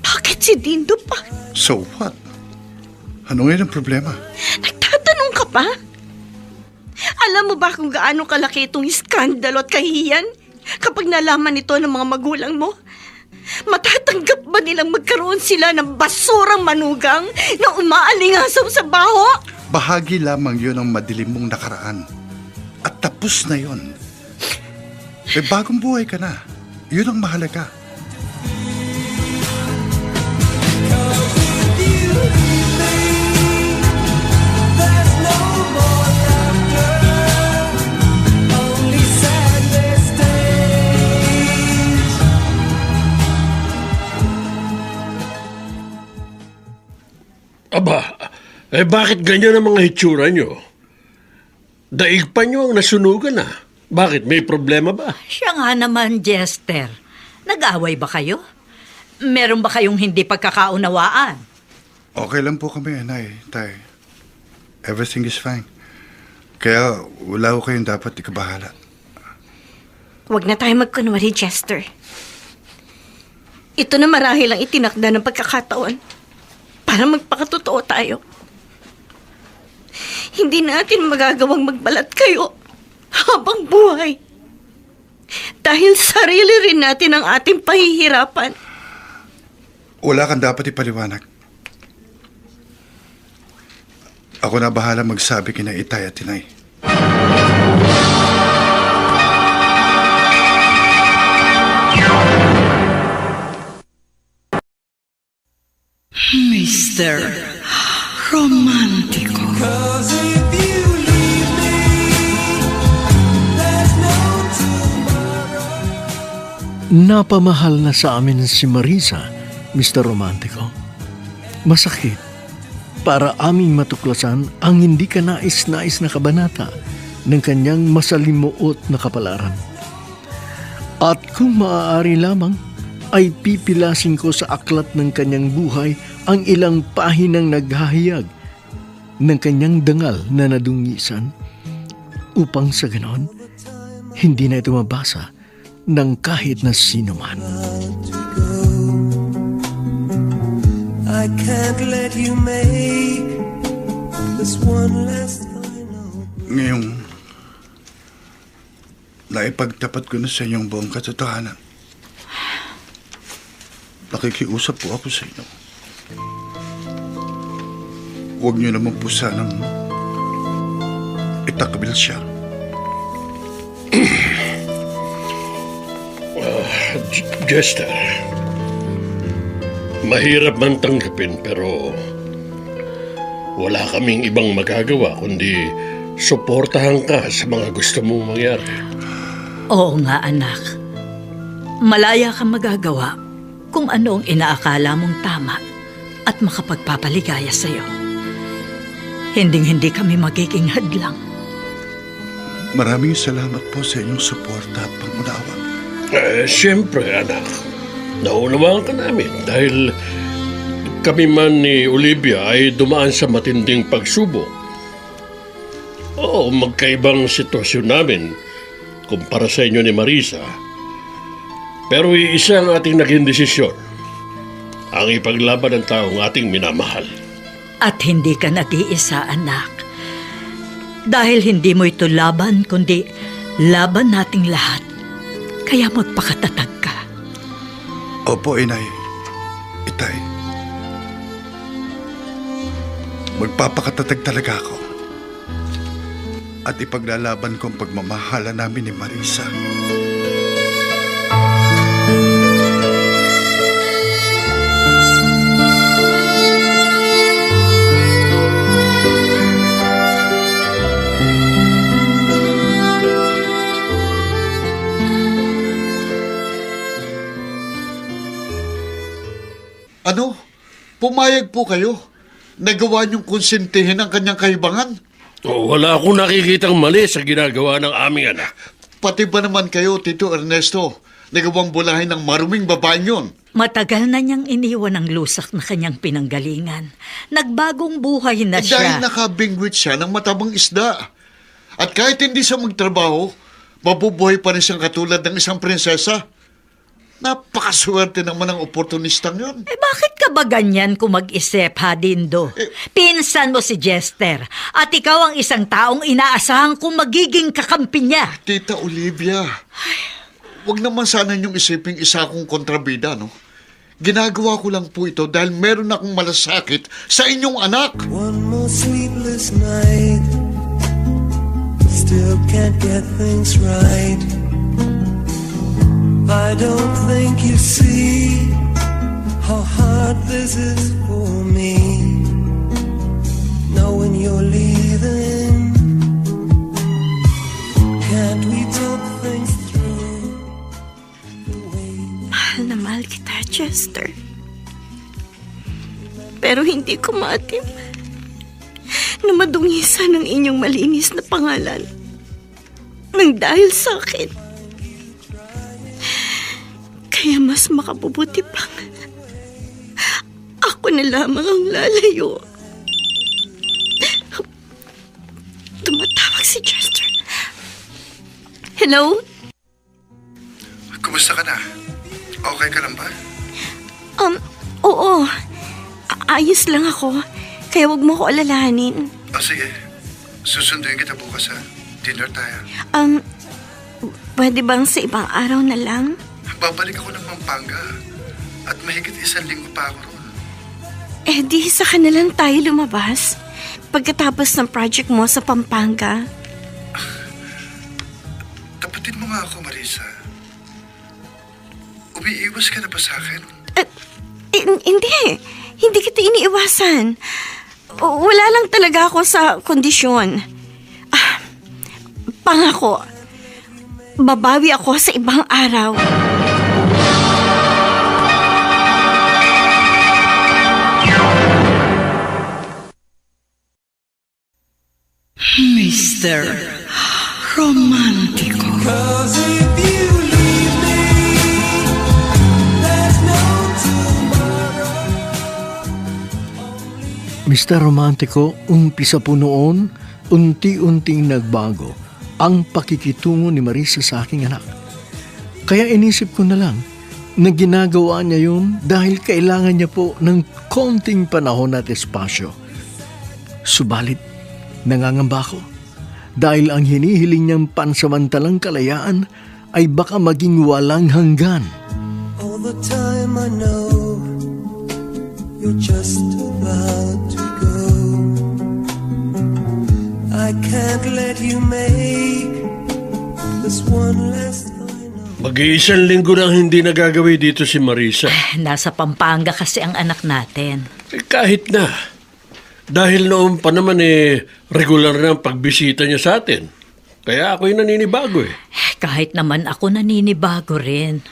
bakit si Dindo pa? So what? Ano ngayon ang problema? Nagtatanong ka pa? Alam mo ba kung gaano kalaki itong iskandalo at kahihiyan kapag nalaman ito ng mga magulang mo? Matatanggap ba nilang magkaroon sila ng basurang manugang na umaalingasaw sa baho? Bahagi lamang yun ang madilim mong nakaraan. At tapos na yun. May bagong buhay ka na. Yun ang mahalaga. There's no more laughter, only sadness stays. Aba, bakit ganyan ang mga hitsura nyo? Daig pa nyo ang nasunugan ah. Bakit? May problema ba? Siya nga naman, Jester. Nag-away ba kayo? Meron ba kayong hindi pagkakaunawaan? Okay lang po kami, Nay, Tay. Everything is fine. Kaya wala ko kayong dapat ikabahala. Huwag na tayo magkunwari, Chester. Ito na marahil ang itinakda ng pagkakataon para magpakatotoo tayo. Hindi natin magagawang magbalat kayo habang buhay. Dahil sarili rin natin ang ating pahihirapan. Wala kang dapat ipaliwanag. Ako na bahala magsabi kina Itay at Tinay. Mr. Romantico. 'Cause if you leave me, there's no tomorrow. Napamahal na sa amin si Marisa, Mr. Romantico. Masakit para aming matuklasan ang hindi ka nais-nais na kabanata ng kanyang masalimuot na kapalaran. At kung maaari lamang, ay pipilasin ko sa aklat ng kanyang buhay ang ilang pahinang naghahayag ng kanyang dangal na nadungisan upang sa ganon, hindi na ito mabasa ng kahit na sino man. I can't let you make this one last final. Ngayong naipagtapat ko na sa inyong buong katotohanan, nakikiusap po ako sa inyo. Huwag niyo naman po sanang itakbil siya. Jester, mahirap man tanggapin pero wala kaming ibang magagawa kundi suportahan ka sa mga gusto mong mangyari. Oo nga, anak. Malaya kang magagawa kung ano ang inaakala mong tama at makapagpapaligaya sa'yo. Hinding-hindi kami magiging hadlang. Maraming salamat po sa inyong suporta at pangunawa. Siyempre, anak. Naunawaan ka namin dahil kami man ni Olivia ay dumaan sa matinding pagsubok. Oo, magkaibang sitwasyon namin kumpara sa inyo ni Marisa. Pero iisa ang ating naging desisyon. Ang ipaglaban ng taong ating minamahal. At hindi ka nag-iisa, anak. Dahil hindi mo ito laban, kundi laban nating lahat. Kaya magpakatatag ka. Opo, Inay. Itay. Magpapakatatag talaga ako. At ipaglalaban ko ang pagmamahala namin ni Marisa. Ano? Pumayag po kayo? Nagawa niyong konsintihin ang kanyang kahibangan? Wala akong nakikitang mali sa ginagawa ng aming anak. Pati ba naman kayo, Tito Ernesto, nagawang bulahin ng maruming babaeng yun? Matagal na niyang iniwan ang lusak na kanyang pinanggalingan. Nagbagong buhay na Dahil siya. nakabingwit siya ng matabang isda. At kahit hindi siya magtrabaho, mabubuhay pa rin siyang katulad ng isang prinsesa. Napakaswerte naman ang oportunistang yun. Bakit ka ba ganyan kung mag-isip, ha, Dindo? Pinsan mo si Jester at ikaw ang isang taong inaasahan kung magiging kakampi niya. Tita Olivia, wag naman sana niyong isiping isa akong kontrabida, no? Ginagawa ko lang po ito dahil meron akong malasakit sa inyong anak. One more sleepless night, still can't get things right. I don't think you see how hard this is for me, knowing you're leaving. Can't we talk things through the way? Mahal na mahal kita, Chester. Pero hindi ko maatim na madungisan ng inyong malinis na pangalan nang dahil sa akin. Kaya mas makabubuti pang ako na lamang ang lalayo. Tumatawag si Chester. Hello? Kumusta ka na? Okay ka lang ba? Oo. Ayos lang ako. Kaya wag mo ko alalahanin. Sige. Susunduin kita bukas, ha? Dinner tayo. Pwede bang sa ibang araw na lang? Babalik ako ng Pampanga. At mahigit 1 linggo pa ako roon. Di saka na lang tayo lumabas. Pagkatapos ng project mo sa Pampanga. Tapatin mo nga ako, Marisa. Umiiwas ka na ba sa akin? Hindi. Hindi kita iniiwasan. Wala lang talaga ako sa kondisyon. Pangako, babawi ako sa ibang araw. Mr. Romantico. 'Cause if you leave me, there's no tomorrow. Mr. Romantico, umpisa po noon, unti-unting nagbago ang pakikitungo ni Marisa sa aking anak. Kaya inisip ko na lang na ginagawa niya yun dahil kailangan niya po ng konting panahon at espasyo. Subalit, nangangamba ako dahil ang hinihiling niyang pansamantalang kalayaan ay baka maging walang hanggan. All the time I know you're just about to go. I can't let you make this one last final. Mag-iisang linggo nang hindi nagagawi dito si Marisa. Nasa Pampanga kasi ang anak natin. Kahit na. Dahil noon pa naman regular na ang pagbisita niya sa atin. Kaya ako'y naninibago . Kahit naman ako naninibago rin.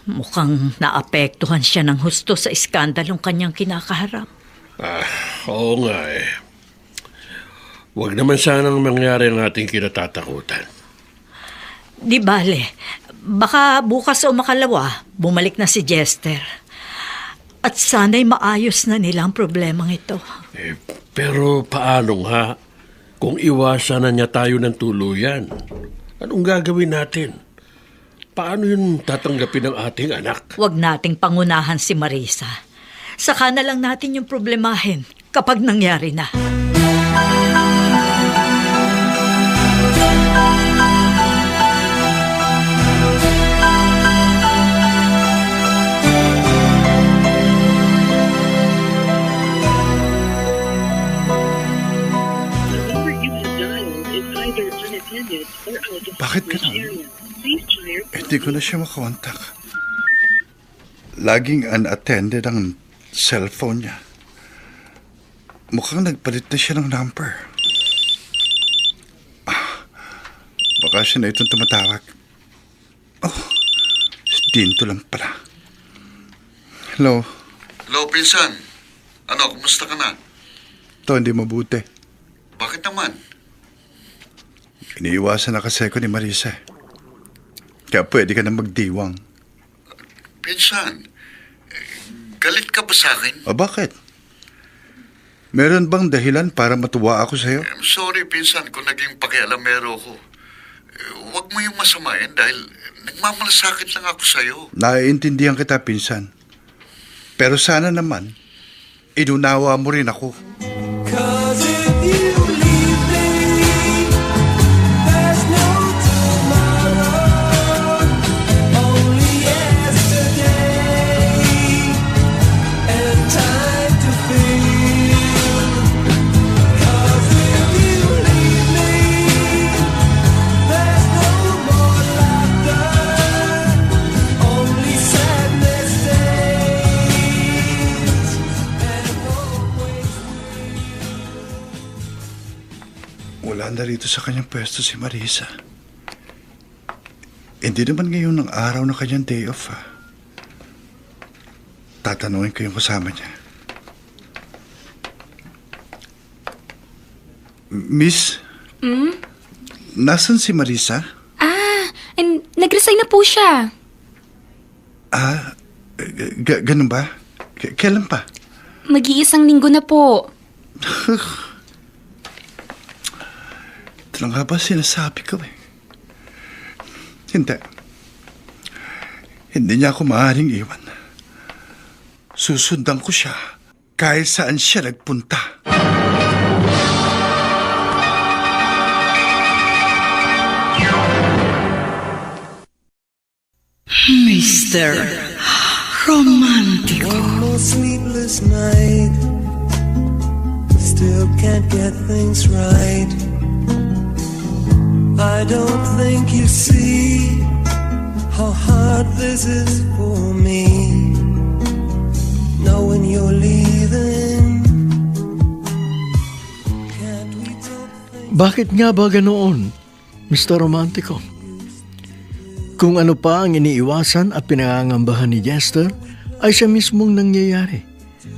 Mukhang naapektuhan siya ng husto sa iskandalong kanyang kinakaharap. Oo nga eh. Huwag naman sanang mangyari ang ating kinatatakutan. Di bale, baka bukas o makalawa, bumalik na si Jester. At sana'y maayos na nila ang problemang ito. Pero paano nga kung iwasan na niya tayo ng tuluyan? Anong gagawin natin? Paano yun tatanggapin ng ating anak? Huwag nating pangunahan si Marisa. Saka na lang natin yung problemahin kapag nangyari na. Bakit ganun? Hindi ko na siya makontak. Laging unattended ang cellphone niya. Mukhang nagpalit na siya ng number. Baka siya na itong tumatawag. Si Dinto lang pala. Hello? Hello, pinsan. Ano, kumusta ka na? Ito, hindi mabuti. Bakit naman? Iniiwasan na kasi ako ni Marisa. Kaya pwede ka na magdiwang. Pinsan, galit ka ba sa akin? Bakit? Meron bang dahilan para matuwa ako sa'yo? I'm sorry, pinsan, kung naging pakialamero ko. Huwag mo yung masamain dahil nagmamalasakit lang ako sa'yo. Naiintindihan kita, pinsan. Pero sana naman, inunawa mo rin ako. 'Cause if you leave me, there's no tomorrow, only yesterday, and time to feel. 'Cause if you leave me, there's no more laughter, only sadness stays, and always. Wala na rito sa kanyang pwesto si Marisa. Hindi naman ngayon ang araw ng kanyang day off. Tatanungin ko yung kasama niya. Miss? Nasaan si Marisa? Nag-resign na po siya. Ganun ba? Kailan pa? Mag-iisang linggo na po. Ito lang nga ba sinasabi ko eh. Hindi. Hindi niya ako maaaring iwan. Susundan ko siya kahit saan siya nagpunta. Mr. Romantico. One more sleepless night, still can't get things right. I don't think you see how hard this is for me, knowing you're leaving. Can't we talk things? Bakit nga ba ganoon, Mr. Romantico? Kung ano pa ang iniiwasan at pinangangambahan ni Jester ay siya mismong nangyayari.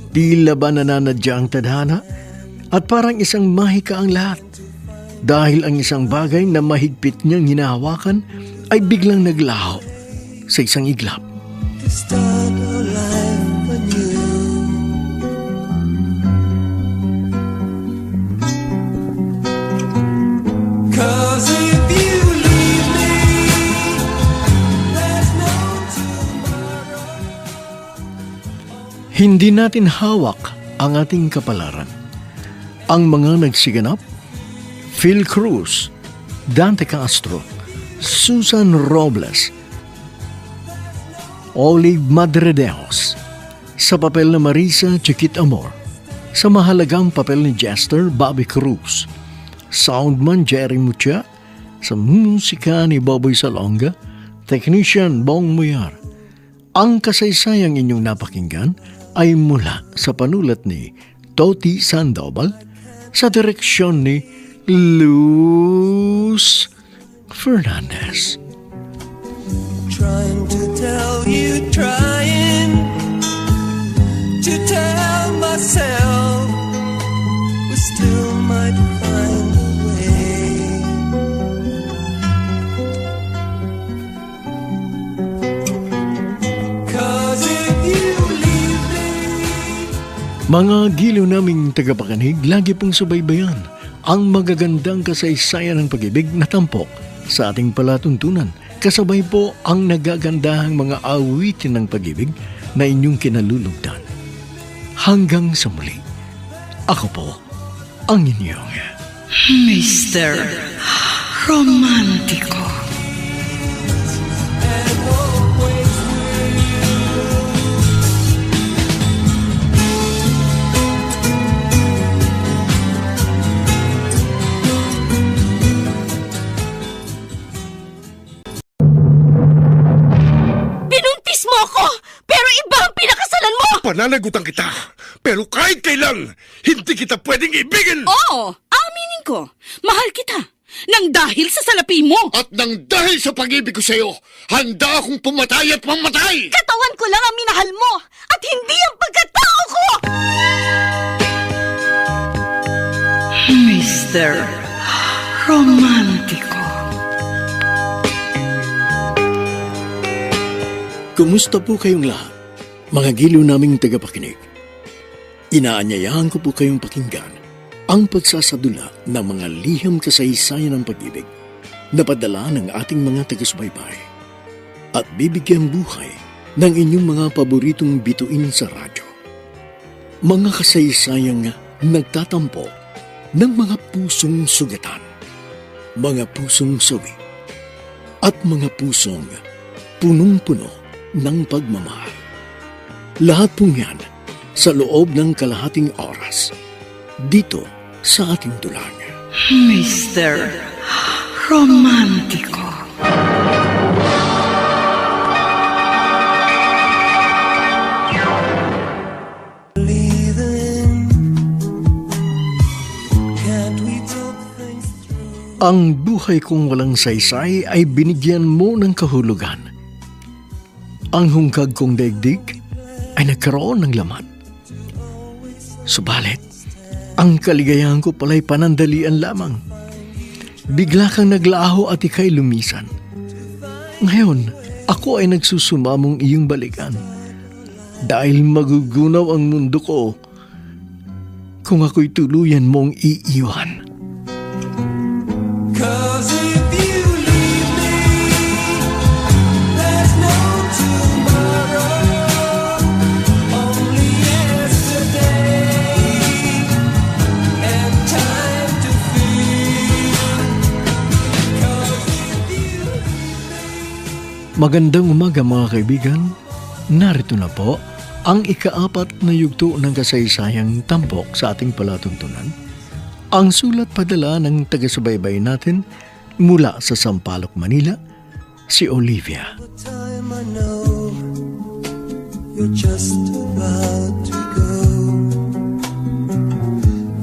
Tila ba nananadya ang tadhana at parang isang mahika ang lahat. Dahil ang isang bagay na mahigpit niyang hinahawakan ay biglang naglaho sa isang iglap. To start a life anew. 'Cause if you leave me, there's no tomorrow. Hindi natin hawak ang ating kapalaran. Ang mga nagsiganap, Phil Cruz, Dante Castro, Susan Robles, Olive Madredeos, sa papel na Marisa Chiquit Amor, sa mahalagang papel ni Jester Bobby Cruz, soundman Jerry Mucha, sa musika ni Boboy Salonga, technician Bong Muyar. Ang kasaysayang inyong napakinggan ay mula sa panulat ni Toti Sandoval, sa direksyon ni Luz Fernandez. Trying to tell you, trying to tell myself we still might find a way. Cause if you leave me, Mga giliw naming tagapakinig, lagi pong subaybayan ang magagandang kasaysayan ng pag-ibig na tampok sa ating palatuntunan. Kasabay po ang nagagandahang mga awitin ng pag-ibig na inyong kinalulugdan. Hanggang sa muli, ako po ang inyong Mr. Romántico. Binuntis mo ako, pero iba ang pinakasalan mo! Pananagutan kita, pero kahit kailan, hindi kita pwedeng ibigin! Oo, aminin ko. Mahal kita. Nang dahil sa salapi mo. At nang dahil sa pag-ibig ko sa'yo, handa akong pumatay at mamatay! Katawan ko lang ang minahal mo at hindi ang pagkatao ko! Mr. Romántico. Kumusta po kayong lahat, mga giliw naming tagapakinig? Inaanyayahan ko po kayong pakinggan ang pagsasadula ng mga liham kasaysayan ng pag-ibig na padala ng ating mga taga-subaybay at bibigyan buhay ng inyong mga paboritong bituin sa radyo. Mga kasaysayang nagtatampo ng mga pusong sugatan, mga pusong sawi, at mga pusong punong-puno ng pagmamahal. Lahat pong yan sa loob ng kalahating oras dito sa ating tulang. Mr. Romántico. can't we talk things through? Ang buhay kong walang saysay ay binigyan mo ng kahulugan. Ang hungkag kong daigdig ay nagkaroon ng laman. Subalit, ang kaligayahan ko pala'y panandalian lamang. Bigla kang naglaho at ika'y lumisan. Ngayon, ako ay nagsusumamong iyong balikan. Dahil magugunaw ang mundo ko kung ako'y tuluyan mong iiwan. Cause if you leave me, there's no tomorrow, only yesterday, and time to feel. Cause if you Magandang umaga mga kaibigan. Narito na po ang ika-4 na yugto ng kasaysayang tampok sa ating palatuntunan. Ang sulat padala ng taga-subaybay natin mula sa Sampaloc, Manila, si Olivia. time I know you're just about to go,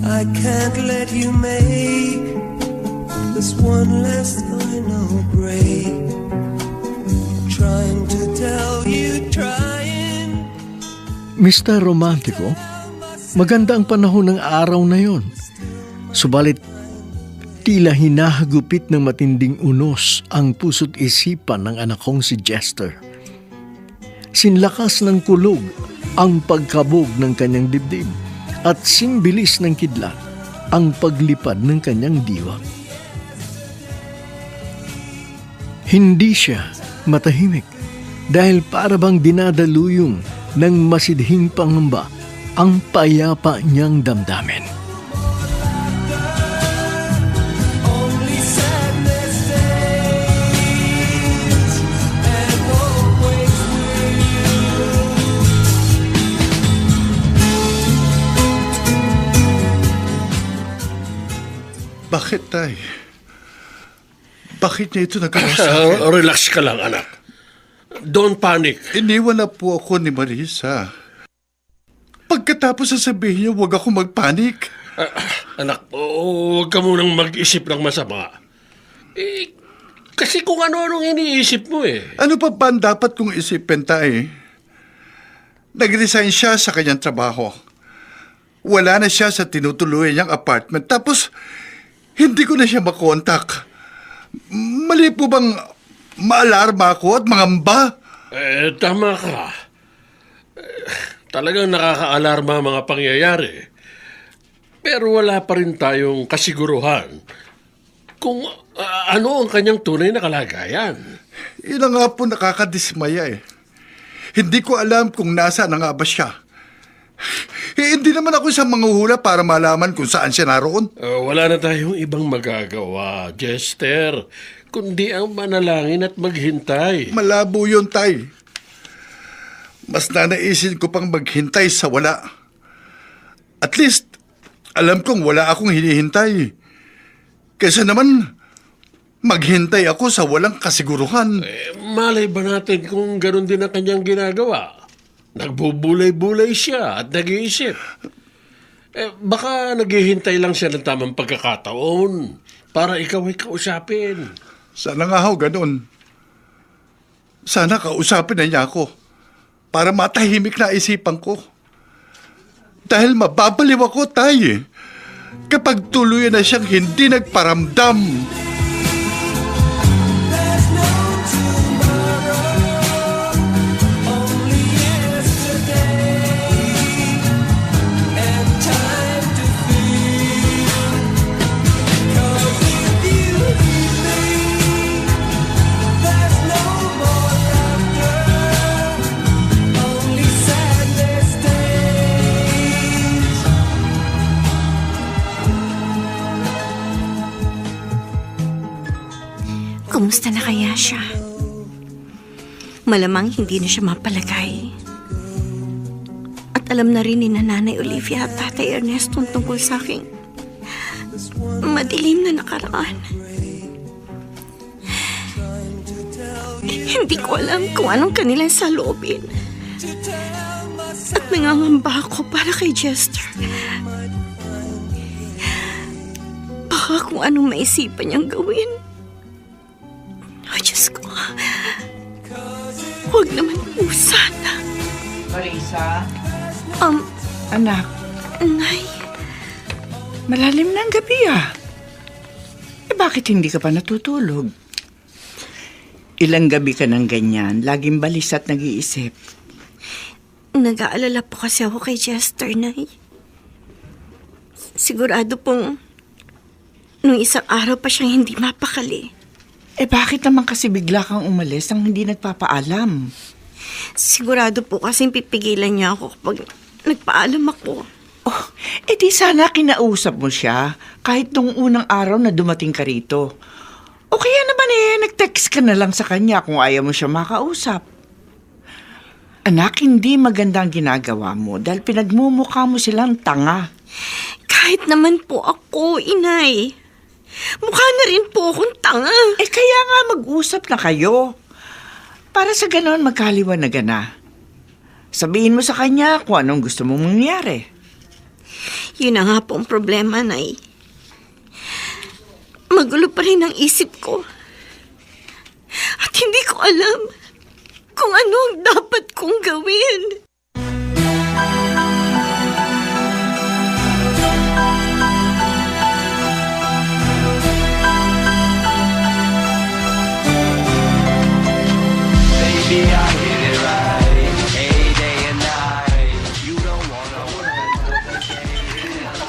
I can't let you make this one last final break. Trying to tell you, trying. Mr. Romantico, maganda ang panahon ng araw na yon. Subalit, tila hinahagupit ng matinding unos ang puso't isipan ng anak kong si Jester. Sinlakas ng kulog ang pagkabog ng kanyang dibdib at singbilis ng kidlat ang paglipad ng kanyang diwa. Hindi siya matahimik dahil para bang dinadaluyong ng masidhing pangamba ang payapa niyang damdamin. Only sadness stays and always will. Bakit, Tay? Bakit niya ito nagawa sa akin? Relax ka lang, anak. Don't panic. Iniwan na po ako ni Marisa. Pagkatapos sasabihin niya, huwag ako magpanik. Anak, huwag ka munang mag-isip ng masama. Kasi kung ano-anong iniisip mo eh. Ano pa ba ang dapat kong isipin, Tay? Nag-resign siya sa kanyang trabaho. Wala na siya sa tinutuloy niyang apartment. Tapos, hindi ko na siya makontak. Mali po bang maalarma ako at mangamba? Tama ka. Talagang nakaka-alarma ang mga pangyayari. Pero wala pa rin tayong kasiguruhan kung ano ang kanyang tunay na kalagayan. Yun na nga po nakakadismaya eh. Hindi ko alam kung nasaan na nga ba siya. Hindi naman ako isang manghuhula para malaman kung saan siya naroon. Wala na tayong ibang magagawa, Jester, kundi ang manalangin at maghintay. Malabo yun, Tay. Mas nanaisin ko pang maghintay sa wala. At least, alam kong wala akong hinihintay. Kaysa naman, maghintay ako sa walang kasiguruhan. Malay ba natin kung ganun din ang kanyang ginagawa? Nagbubulay-bulay siya at nag-iisip. Baka naghihintay lang siya ng tamang pagkakataon para ikaw ay kausapin. Sana nga ho, ganun. Sana kausapin na niya ako para matahimik na isipan ko. Dahil mababaliw ako, Tay, kapag tuluyan na siyang hindi nagparamdam. Kumusta na kaya siya? Malamang hindi na siya mapalagay. At alam na rin ni Nanay Olivia at Tatay Ernesto tungkol sa aking madilim na nakaraan. Hindi ko alam kung anong kanilang saloobin. At nangangamba ako para kay Jester. Baka kung anong maisipan niyang gawin. Oh, Diyos ko. Huwag naman po sana. Marisa? Anak. Nay. Malalim na ang gabi bakit hindi ka pa natutulog? Ilang gabi ka ng ganyan, laging balis at nag-iisip. Nag-aalala po kasi ako kay Jester, Nay. Sigurado pong nung isang araw pa siyang hindi mapakali. Bakit naman kasi bigla kang umalis nang hindi nagpapaalam? Sigurado po kasing pipigilan niya ako kapag nagpaalam ako. Di sana kinausap mo siya kahit nung unang araw na dumating ka rito. O kaya naman nag-text ka na lang sa kanya kung ayaw mo siya makausap. Anak, hindi maganda ang ginagawa mo dahil pinagmumukha mo silang tanga. Kahit naman po ako, Inay. Mukha na rin po akong tanga. Kaya nga mag-usap na kayo. Para sa ganon magkaliwanagan na. Sabihin mo sa kanya kung anong gusto mong mangyari. Yun na nga po ang problema, Nay. Magulo pa rin ang isip ko. At hindi ko alam kung ano ang dapat kong gawin.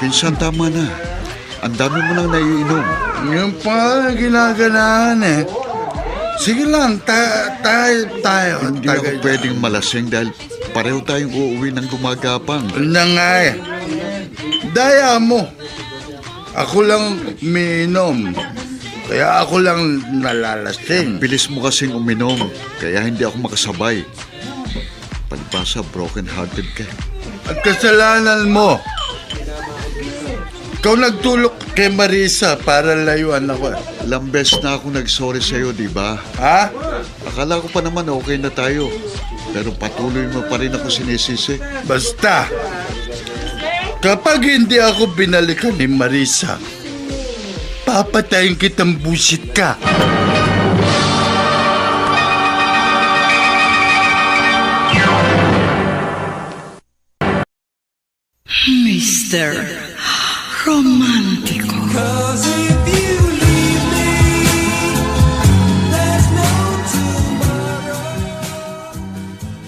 Pinsan, tama na. Ang dami mo nang naiinom. Yung pa, ginaganahan Sige lang, tayo. Hindi ako pwedeng malasing dahil pareho tayong uuwi ng gumagapang. Nangay. Daya mo. Ako lang umiinom. Kaya ako lang nalalasing. Bilis mo kasing uminom, kaya hindi ako makasabay. Palibasa, broken-hearted ka. At kasalanan mo. Ikaw nagtulok kay Marisa para layuan ako. Ilang beses na ako nag-sorry sa'yo, di ba? Ha? Akala ko pa naman okay na tayo. Pero patuloy mo pa rin ako sinisisi. Basta, kapag hindi ako binalikan ni Marisa, papatayin kitang busit ka. Mr. Romantico. 'Cause if you leave me, there's no tomorrow.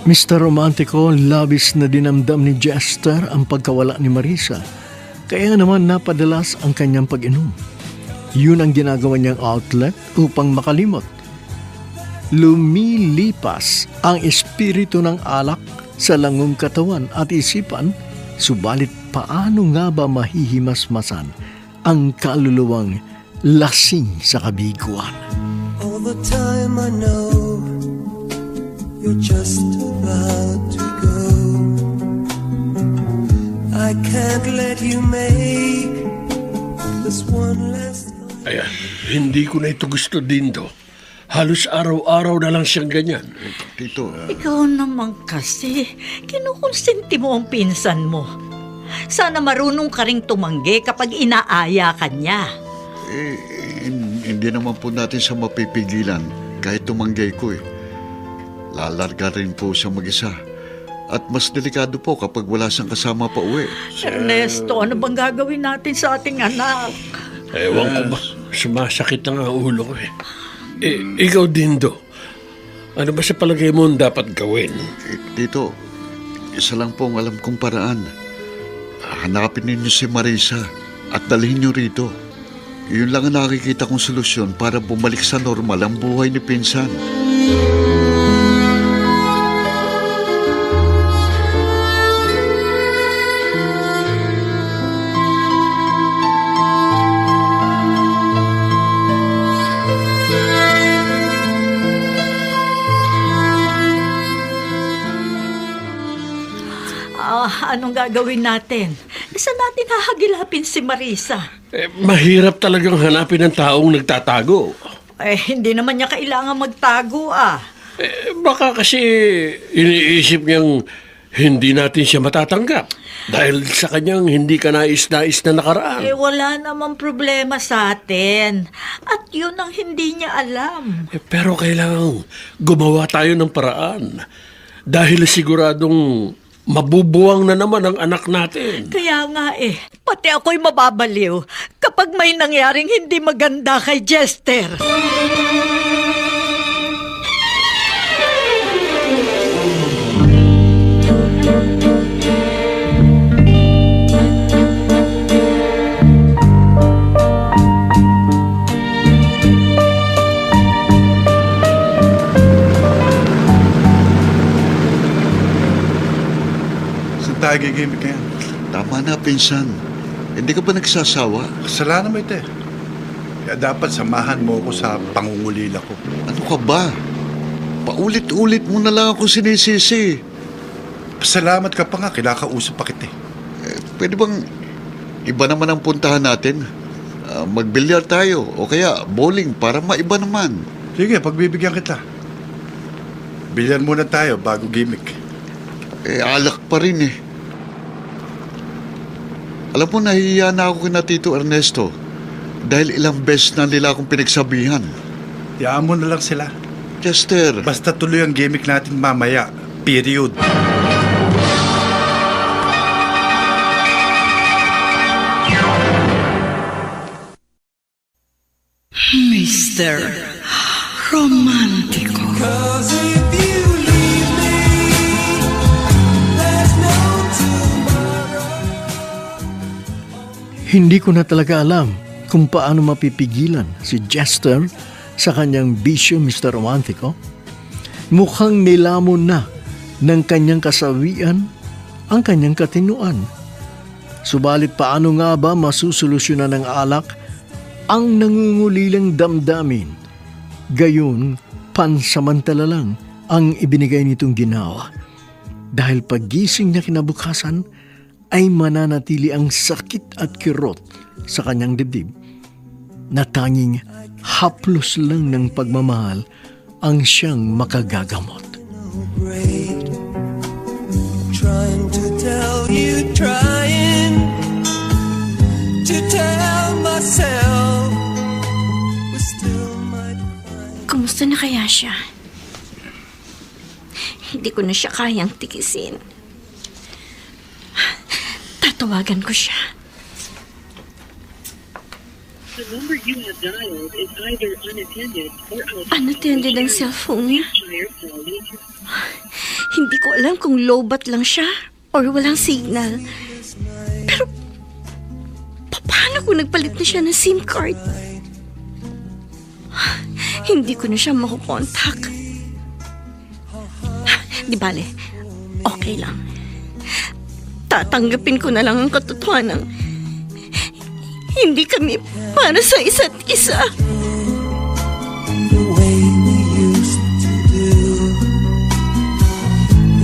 Mr. Romantico, labis na dinamdam ni Jester ang pagkawala ni Marisa. Kaya naman napadalas ang kanyang pag-inom. Yun ang ginagawa niyang outlet upang makalimot. Lumilipas ang espiritu ng alak sa langong katawan at isipan, subalit paano nga ba mahihimasmasan ang kaluluwang lasing sa kabiguan? All the time I know you're just about to go. I can't let you make this one last time. Ayan, hindi ko na ito gusto, Dindo. Halos araw-araw na lang siyang ganyan. Tito, Ikaw naman kasi, kinukonsenti mo ang pinsan mo. Sana marunong ka ring tumanggi kapag inaaya ka niya. hindi naman po natin siya mapipigilan kahit tumanggay ko eh. Lalarga rin po siya mag-isa. At mas delikado po kapag wala siyang kasama pa uwi. Ernesto, ano bang gagawin natin sa ating anak? Ewan ko ba, sumasakit na nga ang ulo ko eh. Ikaw, Dindo, ano ba sa palagay mo ang dapat gawin? Tito, isa lang po ang alam kong paraan. Hanapin ninyo si Marisa at dalhin niyo rito. Yun lang ang nakikita kong solusyon para bumalik sa normal ang buhay ni Pinsan. Anong gagawin natin? Saan natin hahagilapin si Marisa? Mahirap talagang hanapin ng taong nagtatago. Hindi naman niya kailangan magtago Baka kasi iniisip niyang hindi natin siya matatanggap dahil sa kanyang hindi ka nais-nais na nakaraan. Wala namang problema sa atin. At yun ang hindi niya alam. Pero kailangan gumawa tayo ng paraan dahil siguradong mabubuwang na naman ang anak natin. Kaya nga pati ako'y mababaliw kapag may nangyaring hindi maganda kay Jester. Tayo gigimik ngayon. Tama na, Pinsan. Hindi ka ba nagsasawa? Kasalanan mo ito eh. Kaya dapat samahan mo ako sa pangungulila ko. Ano ka ba? Paulit-ulit mo na lang ako sinisisi. Pasalamat ka pa nga, kinakausap pa kita eh. Pwede bang iba naman ang puntahan natin? Magbilyar tayo o kaya bowling para maiba naman. Sige, pagbibigyan kita. Bilyan muna tayo bago gimmick. Alak pa rin eh. Alam mo, nahihiya na ako kina Tito Ernesto dahil ilang beses na nila akong pinagsabihan. Tiyaan mo na lang sila. Chester. Basta tuloy ang gimmick natin mamaya. Period. Mr. Romantico. 'Cause if you leave me, there's no tomorrow. Hindi ko na talaga alam kung paano mapipigilan si Jester sa kanyang bisyo, Mr. Romantico. Mukhang nilamon na ng kanyang kasawian ang kanyang katinuan. Subalit paano nga ba masusolusyonan ng alak ang nangungulilang damdamin? Gayon, pansamantala lang ang ibinigay nitong ginawa. Dahil paggising niya kinabukasan, ay mananatili ang sakit at kirot sa kanyang dibdib na tanging haplos lang ng pagmamahal ang siyang makagagamot. Break. Trying to tell you, trying to tell myself we still might find. Kumusta na kaya siya? Hindi ko na siya kayang tikisin. Tatawagan ko siya. The number you have dialed is either unattended or Unattended ang cellphone niya. Try your call later. Hindi ko alam kung lowbat lang siya or walang signal. Pero, paano kung nagpalit na siya ng SIM card? Hindi ko na siya makukontak. Di bale, okay lang. Tatanggapin ko na lang ang katotohanan. Hindi kami para sa isa't isa. The way we used to do.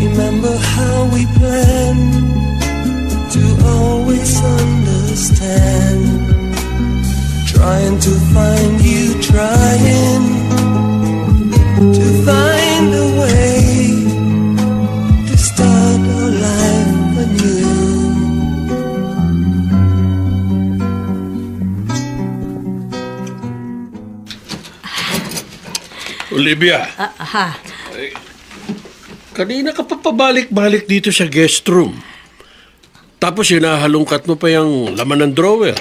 Remember how we planned to always understand. Trying to find you, trying to find a way to start our life anew. Olivia, kanina ka pa pabalik-balik dito sa guest room. Tapos hinahalongkat mo pa yung laman ng drawer.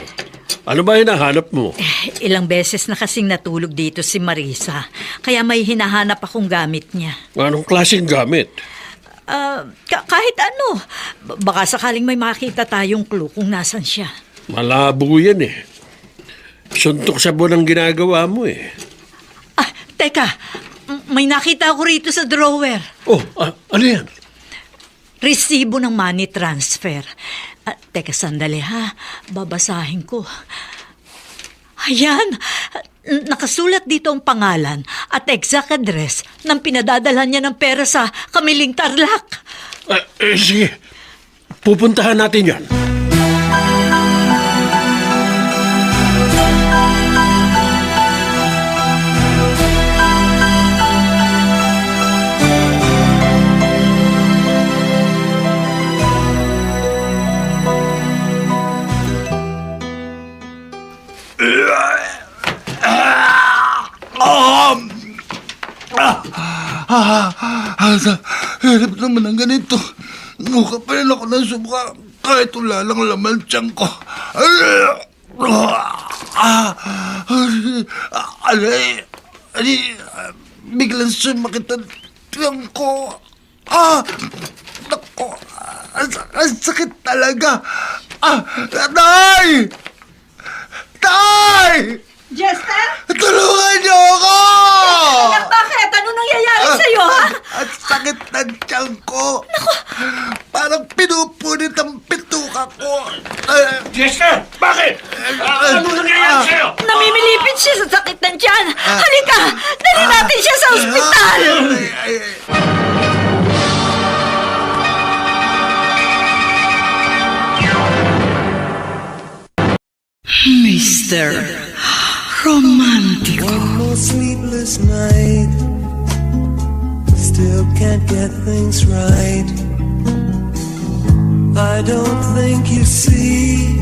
Ano ba hinahanap mo? Ilang beses na kasing natulog dito si Marisa. Kaya may hinahanap akong gamit niya. Anong klaseng gamit? Kahit ano. Baka sakaling may makita tayong clue kung nasan siya. Malabo yan eh. Suntok sa buwan ang ginagawa mo eh. Teka, may nakita ako rito sa drawer. Oh, ano yan? Resibo ng money transfer. Teka, sandali ha. Babasahin ko. Ayan, nakasulat dito ang pangalan at exact address ng pinadadala niya ng pera sa Kamiling Tarlac. Sige, pupuntahan natin yan. Hirap naman ang ganito. Mukha pa rin ako ng subuka kahit wala lang laman tiyan ko. Biglang sumakit ang tiyan ko. Naku, ang sakit talaga. Tay! Tay! Jester? Tulungan niyo ako! Anak, bakit? Ano nangyayari sa'yo, ha? At sakit ng tiyan ko. Naku! Parang pinupunit ang pituka ko. Jester, bakit? Ano nangyayari sa'yo? Namimilipit siya sa sakit ng tiyan. Halika! Dali natin siya sa ospital! Mr. Romantico. One more sleepless night. Still can't get things right. I don't think you see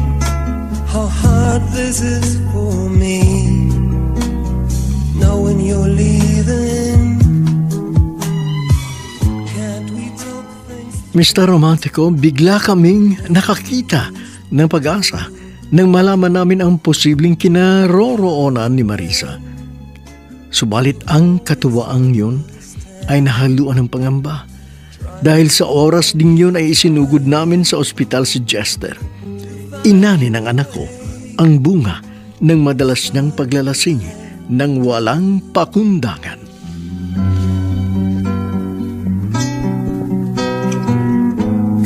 how hard this is for me. Knowing you're leaving. Can't we talk things? Mr. Romantico, bigla kaming nakakita ng pag-asa nang malaman namin ang posibleng kinaroroonan ni Marisa. Subalit ang katuwaang yun ay nahaluan ng pangamba dahil sa oras ding yun ay isinugod namin sa ospital si Jester. Inani ng anak ko ang bunga ng madalas niyang paglalasing ng walang pakundangan.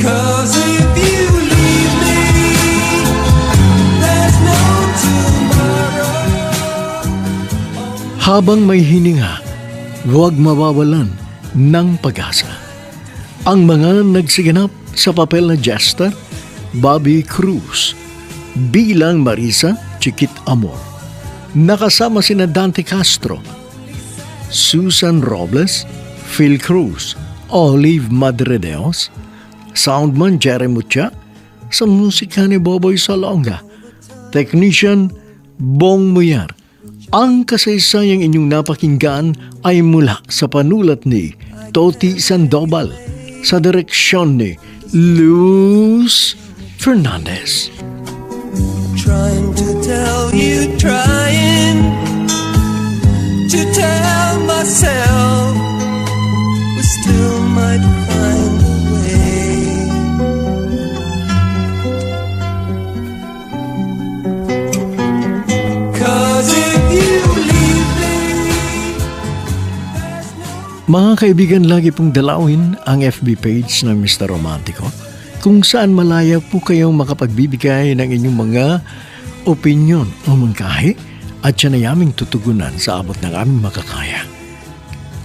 Cause if you leave me, there's no tomorrow. Habang may hininga, huwag mawawalan ng pag-asa. Ang mga nagsiganap sa papel na Jester, Bobby Cruz, bilang Marisa Chiquit Amor. Nakasama sina Dante Castro, Susan Robles, Phil Cruz, Olive Madredeos, soundman Jerry Mucha, sa musika ni Boboy Salonga, technician Bong Muyar. Ang kasaysayang inyong napakinggan ay mula sa panulat ni Toti Sandoval, sa direksyon ni Luz Fernandez. Trying to tell you, trying to tell myself we still might find a way. Cause if you leave me, Mga kaibigan, lagi pong dalawin ang FB page ng Mr. Romantico kung saan malaya po kayong makapagbibigay ng inyong mga opinyon o mungkahi at siya na yaming tutugunan sa abot ng aming makakaya.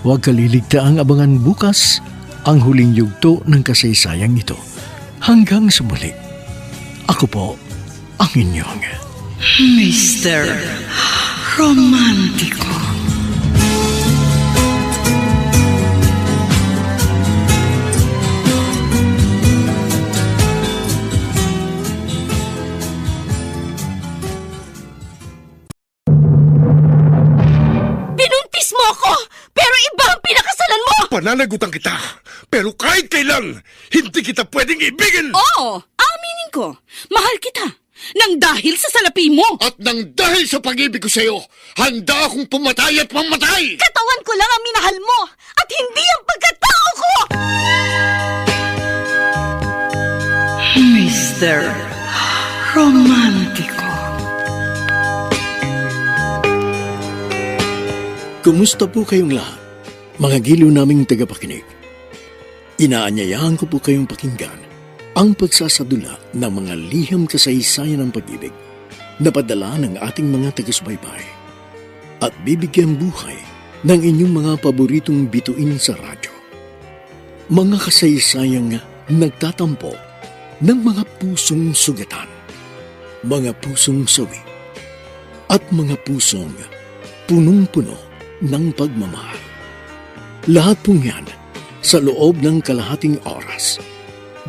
Huwag kaliligtaang abangan bukas ang huling yugto ng kasaysayang ito. Hanggang sa muli, ako po ang inyong Mr. Romantico. Binuntis mo ako, pero iba ang pinakasalan mo! Pananagutan kita, pero kahit kailan, hindi kita pwedeng ibigin! Oo, aminin ko. Mahal kita. Nang dahil sa salapi mo. At nang dahil sa pag-ibig ko sa'yo, handa akong pumatay at mamatay! Katawan ko lang ang minahal mo at hindi ang pagkatao ko! Mr. Romantico. Kumusta po kayong lahat, mga giliw naming tagapakinig? Inaanyayahan ko po kayong pakinggan ang pagsasadula ng mga liham kasaysayan ng pag-ibig na padala ng ating mga taga-subaybay at bibigyan buhay ng inyong mga paboritong bituin sa radyo. Mga kasaysayang nagtatampo ng mga pusong sugatan, mga pusong sawi, at mga pusong punong-puno ng pagmamahal. Lahat pong yan sa loob ng kalahating oras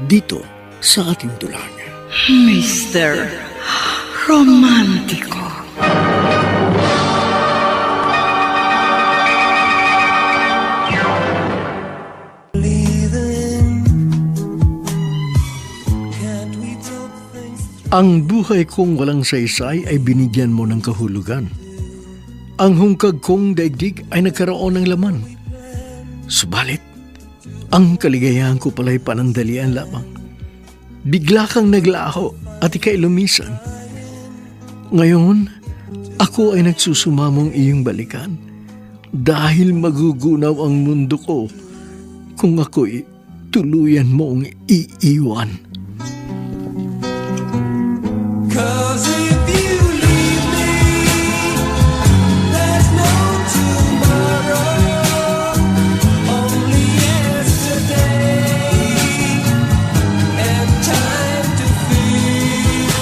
dito sa ating dulang. Mr. Romantico. Ang buhay kong walang saysay ay binigyan mo ng kahulugan. Ang hungkag kong daigdig ay nagkaroon ng laman. Subalit, ang kaligayahan ko pala'y panandalian lamang. Bigla kang naglaho at ika'y lumisan. Ngayon, ako ay nagsusumamong iyong balikan dahil magugunaw ang mundo ko kung ako'y tuluyan mong iiwan. cause if you leave me, there's no tomorrow, only yesterday, and time to feel.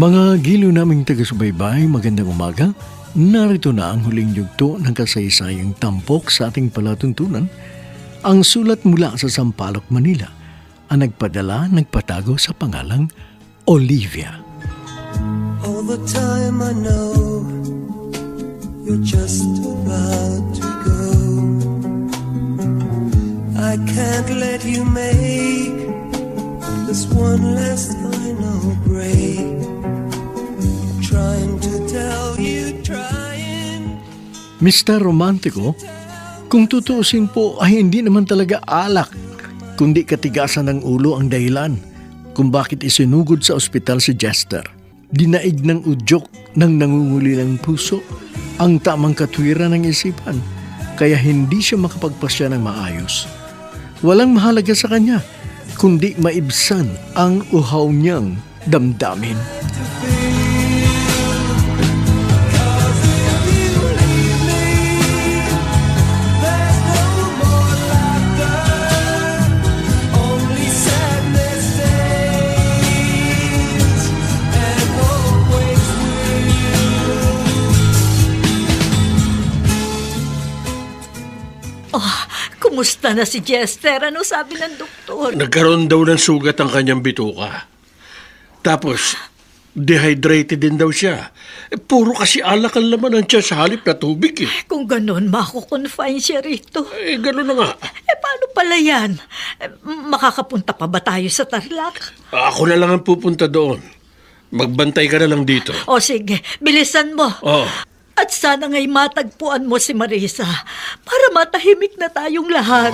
Mga giliw naming taga-subaybay, magandang umaga. Narito na ang huling yugto ng kasaysayang tampok sa ating palatuntunan. Ang sulat mula sa Sampaloc, Manila, ang nagpatago sa pangalang Olivia. All the time I know you're just about to go. I can't let you make this one last final break. Trying to tell you, trying. Mr. Romantico, kung tutuusin po ay hindi naman talaga alak, kundi katigasan ng ulo ang dahilan kung bakit isinugod sa ospital si Jester. Dinaig ng udyok ng nangungulilang puso ang tamang katwiran ng isipan, kaya hindi siya makapagpasya ng maayos. Walang mahalaga sa kanya, kundi maibsan ang uhaw niyang damdamin. Kumusta na si Jester? Ano sabi ng doktor? Nagkaroon daw ng sugat ang kanyang bituka. Tapos, dehydrated din daw siya. Puro kasi alak ang laman ng tiyan sa halip na tubig eh. Kung ganun, mako-confine siya rito. Ganun na nga. Paano pala yan? Makakapunta pa ba tayo sa Tarlac? Ako na lang ang pupunta doon. Magbantay ka na lang dito. O sige, bilisan mo. Oh. At sana nga'y matagpuan mo si Marisa para matahimik na tayong lahat.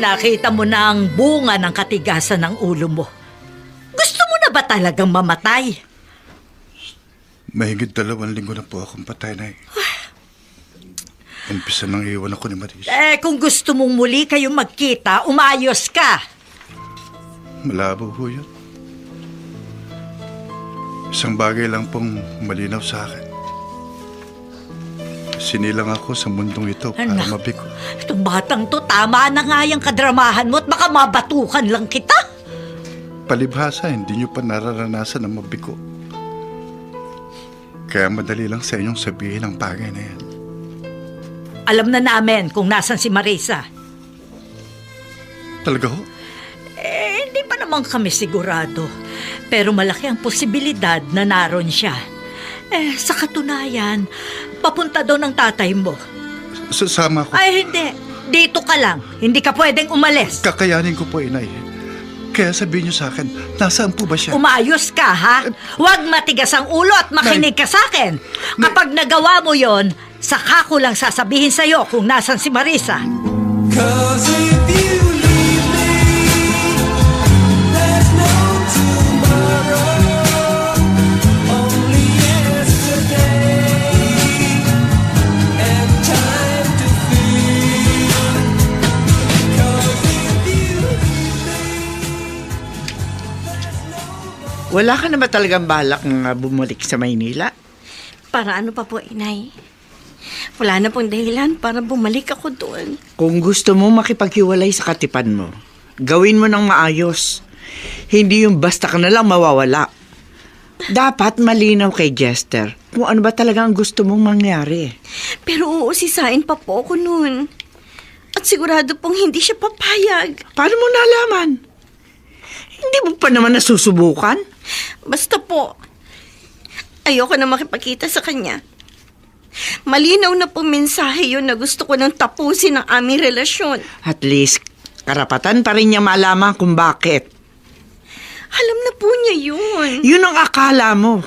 Nakita mo na ang bunga ng katigasan ng ulo mo. Gusto mo na ba talagang mamatay? Mahigit 2 linggo na po akong patay, Nay. Umpisa nang iwan ako ni Marisa. Kung gusto mong muli kayong magkita, umayos ka. Malabo ho yun. Isang bagay lang pong malinaw sa akin. Sinilang ako sa mundong ito para mabigo. Itong batang to, tama na nga yung kadramahan mo at baka mabatukan lang kita. Palibhasa, hindi nyo pa nararanasan na mabigo. Kaya madali lang sa inyong sabihin ang bagay na yan. Alam na namin kung nasan si Marisa. Talaga ho? Hindi pa naman kami sigurado. Pero malaki ang posibilidad na naroon siya. Sa katunayan, papunta daw ng tatay mo. Sasama ko. Ay, hindi. Dito ka lang. Hindi ka pwedeng umalis. Kakayanin ko po, Inay. Kaya sabihin niyo sa akin, nasaan po ba siya? Umayos ka, ha? Huwag matigas ang ulo at makinig ka sa akin. Kapag nagawa mo yon, saka ko lang sasabihin sa'yo kung nasan si Marisa. 'Cause if you leave me, there's no tomorrow. Only yesterday and time to feel. 'Cause if you Wala ka na ba talagang balak na bumalik sa Maynila? Para ano pa po, Inay? Wala na pong dahilan para bumalik ako doon. Kung gusto mo makipaghiwalay sa katipan mo, gawin mo ng maayos. Hindi yung basta ka na lang mawawala. Dapat malinaw kay Jester kung ano ba talaga ang gusto mong mangyari. Pero uusisain pa po ako noon. At sigurado pong hindi siya papayag. Paano mo nalaman? Hindi mo pa naman nasusubukan? Basta po, ayoko na makipagkita sa kanya. Malinaw na po mensahe yun na gusto ko nang tapusin ang aming relasyon. At least, karapatan pa rin niya malaman kung bakit. Alam na po niya yun. Yun ang akala mo.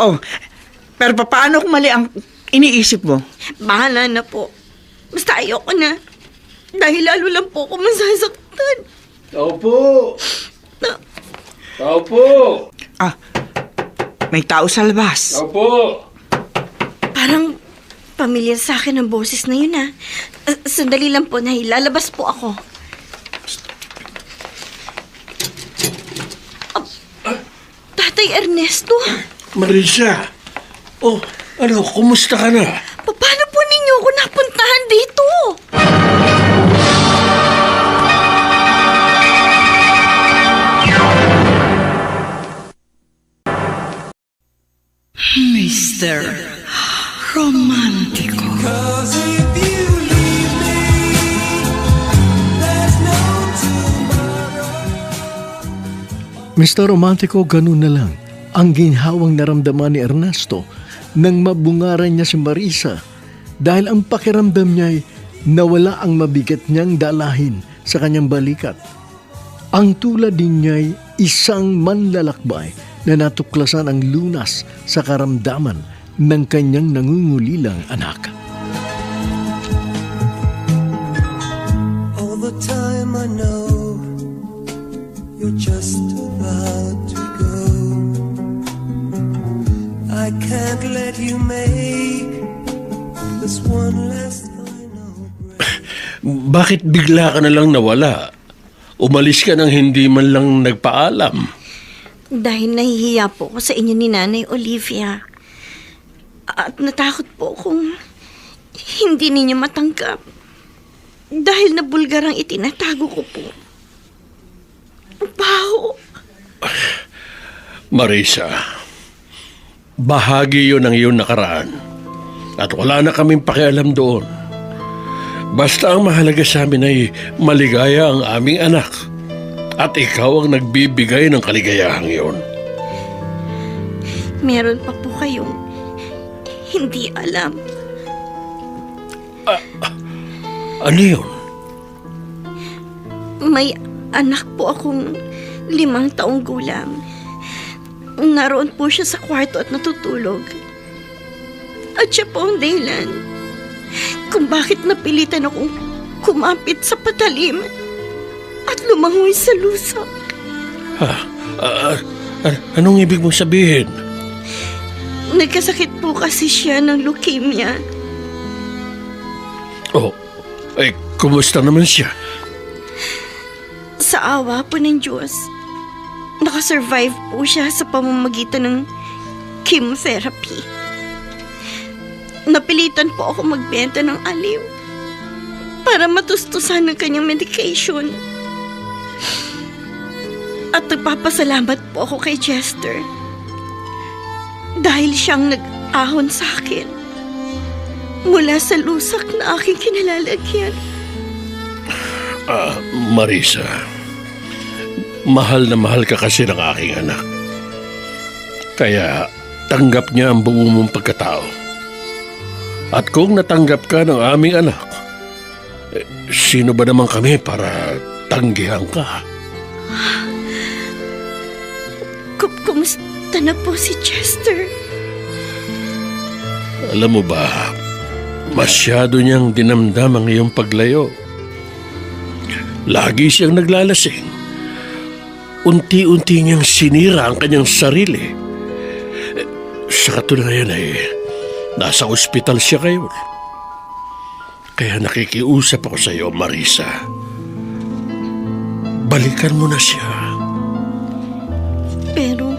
Oh, pero paano kung mali ang iniisip mo? Bahala na po. Basta ayoko na. Dahil lalo lang po ako masasaktan. Tao po! Tao po! Ah, may tao sa labas. Tao po! Parang pamilyar sa akin ang boses na yun, ha. Sandali lang po, Nay. Lalabas po ako. Tatay Ernesto? Marisa! Oh, ano, kumusta ka na? Paano po ninyo ako napuntahan dito? Mr. Romantico. 'Cause if you leave me, there's no tomorrow. Mr. Romantico, ganun na lang ang ginhawang naramdaman ni Ernesto nang mabungaran niya si Marisa dahil ang pakiramdam niya ay nawala ang mabigat niyang dalahin sa kanyang balikat. Ang tulad din niya ay isang manlalakbay na natuklasan ang lunas sa karamdaman ng kanyang nangungulilang anak. All the time I know you're just about to go. I can't let you make this one last final break. Bakit bigla ka na lang nawala? Umalis ka nang hindi man lang nagpaalam. Dahil nahihiya po ako sa inyo ni Nanay Olivia. At natakot po kung hindi ninyo matanggap. Dahil na bulgar ang itinatago ko po. Baho. Marisa, bahagi yun ng iyong nakaraan. At wala na kaming pakialam doon. Basta ang mahalaga sa amin ay maligaya ang aming anak. At ikaw ang nagbibigay ng kaligayahang iyon. Meron pa po kayong hindi alam. Ano yun? May anak po akong 5 taong gulang. Naroon po siya sa kwarto at natutulog. At siya po ang dahilan kung bakit napilitan akong kumapit sa patalim at lumangoy sa lusa. Anong ibig mong sabihin? Nagkasakit po kasi siya ng leukemia. Oh, ay kumusta naman siya? Sa awa po ng Diyos, nakasurvive po siya sa pamamagitan ng chemotherapy. Napilitan po ako magbenta ng aliw para matustusan ng kanyang medication. At nagpapasalamat po ako kay Chester dahil siyang nag-ahon sa akin mula sa lusak na aking kinalalagyan. Marisa, mahal na mahal ka kasi ng aking anak. Kaya tanggap niya ang buo mong pagkatao. At kung natanggap ka ng aming anak, sino ba naman kami para tanggihan ka? Kumusta na po si Chester? Alam mo ba, masyado niyang dinamdam ang iyong paglayo. Lagi siyang naglalasing. Unti-unti niyang sinira ang kanyang sarili. Sa katunayan ay nasa ospital siya ngayon. Kaya nakikiusap ako sa iyo, Marisa. Balikan mo na siya. Pero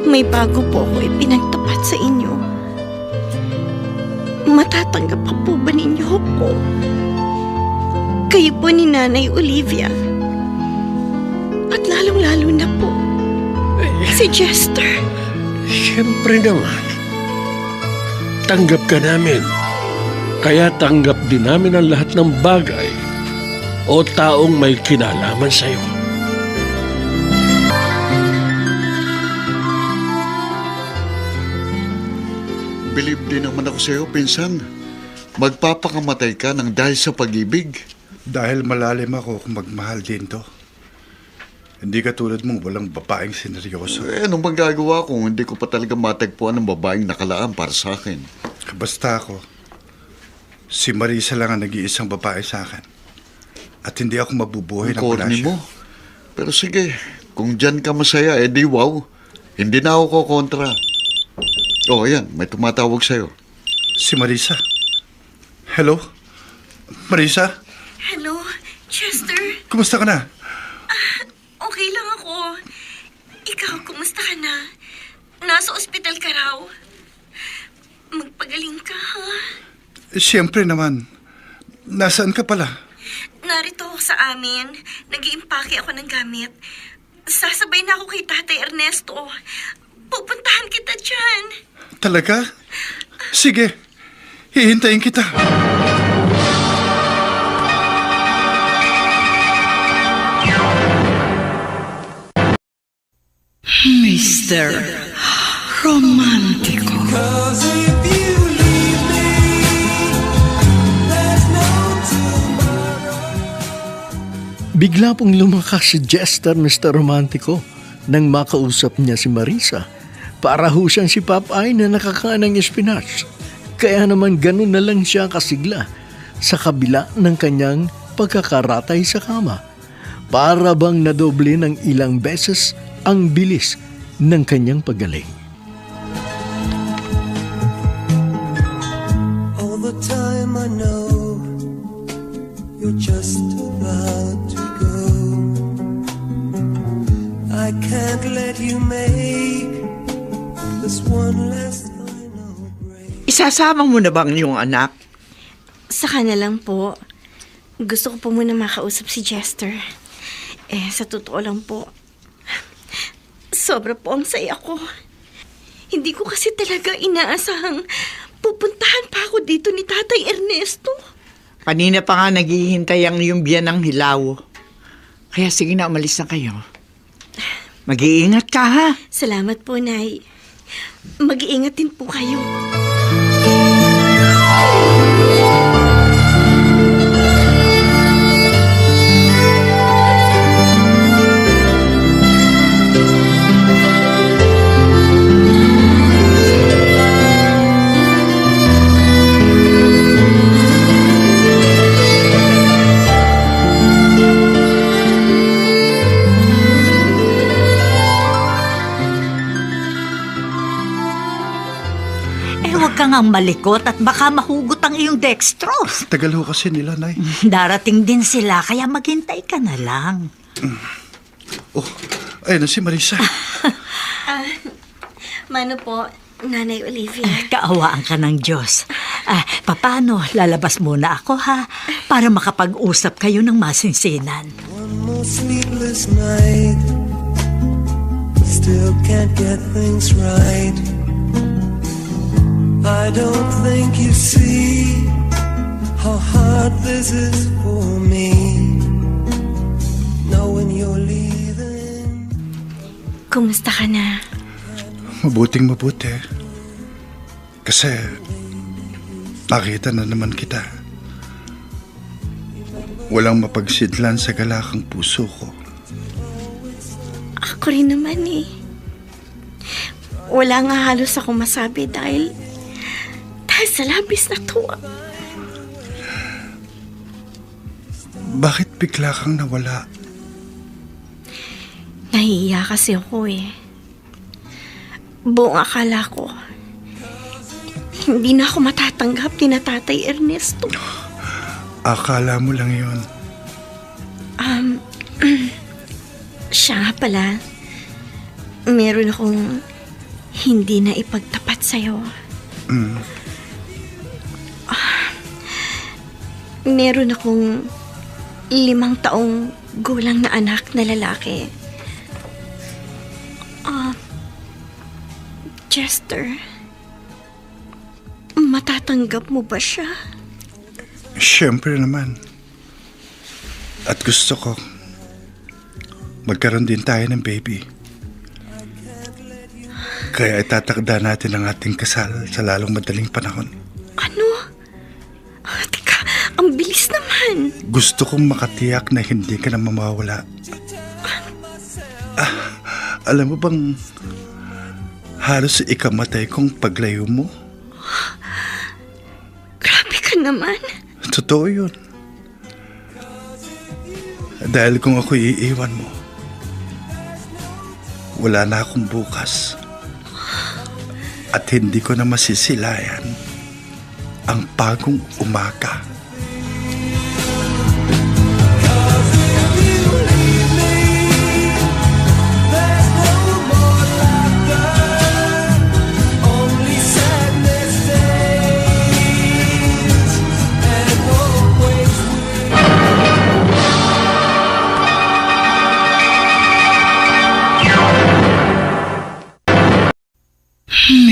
may bago po ako ipinagtapat sa inyo. Matatanggap pa po ba ninyo ako? Kayo po ni Nanay Olivia. At lalong-lalo na po si Chester. Siyempre naman. Tanggap ka namin. Kaya tanggap din namin ang lahat ng bagay o taong may kinalaman sa iyo. Believe din naman ako sa iyo, pinsan. Magpapakamatay ka ng dahil sa pag-ibig. Dahil malalim ako kung magmahal din to. Hindi katulad mong walang babaeng sineryoso. Anong magagawa kung hindi ko pa talaga matagpuan ng babaeng nakalaan para sa akin? Basta ako, si Marisa lang ang nag-iisang babae sa akin. At hindi ako mabubuhay ng wala Corny siya. mo. Pero sige, kung dyan ka masaya, edi wow. Hindi na ako kontra. Oh, ayan, may tumatawag sa'yo. Si Marisa. Hello? Marisa? Hello, Chester. Kumusta ka na? Okay lang ako. Ikaw, kumusta ka na? Nasa ospital ka raw. Magpagaling ka, ha? Siyempre naman. Nasaan ka pala? Narito ako sa amin. Nag-iimpake ako ng gamit. Sasabay na ako kay Tatay Ernesto. Pupuntahan kita dyan. Talaga? Sige. Hihintayin kita. Mr. Romantico. Bigla pong lumakas si Chester, Mr. Romantico, nang makausap niya si Marisa. Para ho siyang si Popeye na nakakain ng espinach. Kaya naman ganun na lang siya kasigla sa kabila ng kanyang pagkakaratay sa kama. Para bang nadoble ng ilang beses ang bilis ng kanyang paggaling. All the time I know you're just about to go. I can't let you make this one last final break. Isasama mo na bang yung anak? Saka na lang po. Gusto ko po muna makausap si Chester. Sa totoo lang po, sobra po ang saya ko. Hindi ko kasi talaga inaasahang pupuntahan pa ako dito ni Tatay Ernesto. Kanina pa nga naghihintay ang iyong biyanang hilaw. Kaya sige na, umalis na kayo. Mag-iingat ka, ha? Salamat po, Nay. Mag-iingat din po kayo. Huwag kang ang malikot at baka mahugot ang iyong dextrose. Tagal ho kasi nila, Nay. Darating din sila, kaya maghintay ka na lang. Oh, ayun na si Marisa. Mano po, Nanay Olivia? Kaawaan ka ng Diyos. Paano? Lalabas muna ako, ha? Para makapag-usap kayo ng masinsinan. One more sleepless night, still can't get things right. I don't think you see how hard this is for me, knowing you're leaving. Kumusta ka na? Mabuting mabuti. Kasi nakita na naman kita. Walang mapagsidlan sa galakang puso ko. Ako rin naman eh. Wala nga halos ako masabi dahil sa labis na tuwa. Bakit bigla kang nawala? Nahihiya kasi ako eh. Buong akala ko, hindi na ako matatanggap ni Tatay Ernesto. Akala mo lang yun. Siya nga pala, meron akong hindi na ipagtapat sa'yo. Meron akong 5 taong gulang na anak na lalaki. Chester, matatanggap mo ba siya? Siyempre naman. At gusto ko magkaroon din tayo ng baby. Kaya itatakda natin ang ating kasal sa lalong madaling panahon. Ano? Teka, ang bilis naman. Gusto kong makatiyak na hindi ka na mamawala. Alam mo bang halos ikamatay kong paglayo mo? Grabe ka naman. Totoo yun. Dahil kung ako iiwan mo, wala na akong bukas. At hindi ko na masisilayan ang bagong umaga.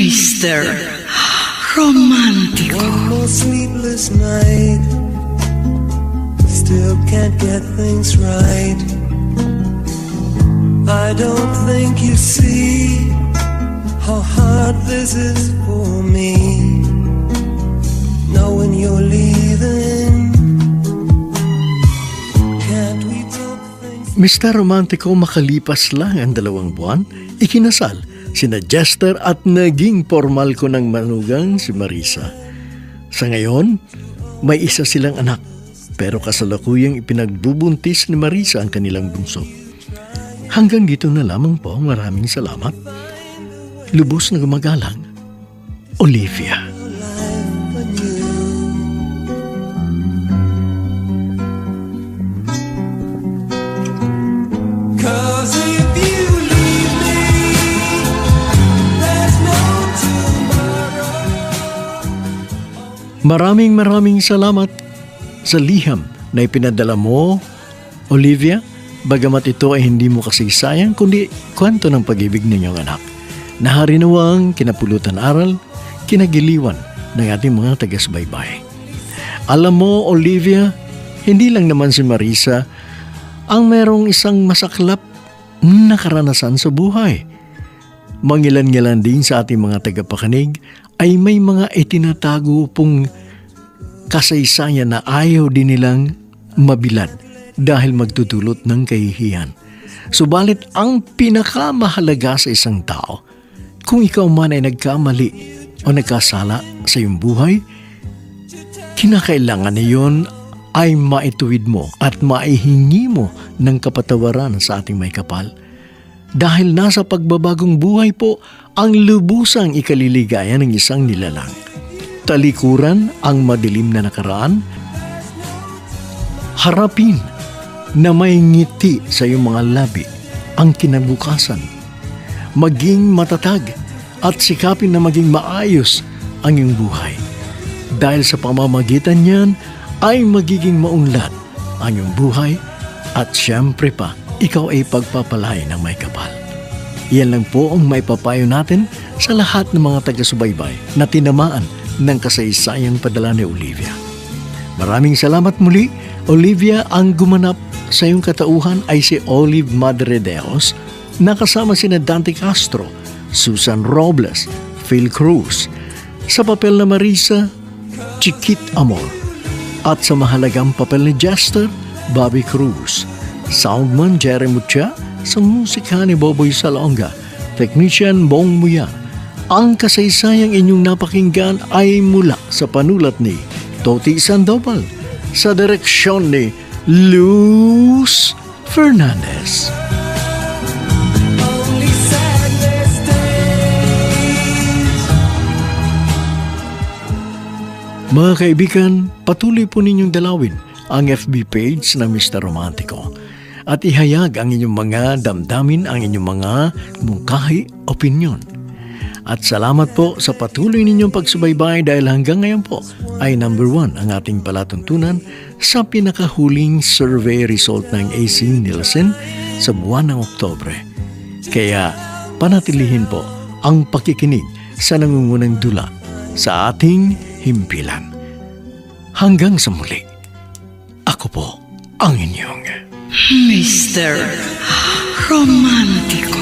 Mr. Romantico. One more sleepless night, still can't get things right. I don't think you see how hard this is for me, knowing you're leaving. Can't we talk things? Mr. Romantico, makalipas lang ang 2 buwan, ikinasal sina Jester at naging formal ko ng manugang si Marisa. Sa ngayon, may isa silang anak, pero kasalukuyang ipinagbubuntis ni Marisa ang kanilang bunso. Hanggang dito na lamang po, maraming salamat. Lubos na gumagalang, Olivia. Maraming salamat sa liham na ipinadala mo, Olivia, bagamat ito ay hindi mo kasaysayan kundi kwento ng pag-ibig ninyong anak. Naharinawang kinapulutan aral, kinagiliwan ng ating mga taga-subaybay. Alam mo, Olivia, hindi lang naman si Marisa ang merong isang masaklap na karanasan sa buhay. Mangilan-ngilan din sa ating mga tagapakinig ay may mga itinatago pong kasaysayan na ayaw din nilang mabilad dahil magdudulot ng kahihiyan. Subalit ang pinakamahalaga sa isang tao, kung ikaw man ay nagkamali o nagkasala sa iyong buhay, kinakailangan niyon ay maituwid mo at maihingi mo ng kapatawaran sa ating may kapal. Dahil nasa pagbabagong buhay po ang lubusang ikaliligaya ng isang nilalang. Talikuran ang madilim na nakaraan. Harapin na may ngiti sa iyong mga labi ang kinabukasan. Maging matatag at sikapin na maging maayos ang iyong buhay. Dahil sa pamamagitan niyan ay magiging maunlad ang iyong buhay at siyempre pa, ikaw ay pagpapalay ng may kapal. Yan lang po ang may papayo natin sa lahat ng mga taga-subaybay na tinamaan ng kasaysayang padala ni Olivia. Maraming salamat muli, Olivia. Ang gumanap sa iyong katauhan ay si Olive Madredeos na kasama sina Dante Castro, Susan Robles, Phil Cruz. Sa papel na Marisa, Chiquit Amor. At sa mahalagang papel ni Jester, Bobby Cruz. Soundman Jerry Mucha, sa musika ni Boboy Salonga, Technician Bong Muya. Ang kasaysayang inyong napakinggan ay mula sa panulat ni Toti Sandoval, sa direksyon ni Luz Fernandez. Mga kaibigan, patuloy po ninyong dalawin ang FB page ng Mr. Romantico at ihayag ang inyong mga damdamin, ang inyong mga mungkahi, opinyon. At salamat po sa patuloy ninyong pagsubaybay dahil hanggang ngayon po ay number 1 ang ating palatuntunan sa pinakahuling survey result ng AC Nielsen sa buwan ng Oktubre. Kaya panatilihin po ang pakikinig sa nangungunang dula sa ating himpilan. Hanggang sa muli, ako po ang inyong Mr. Romantico.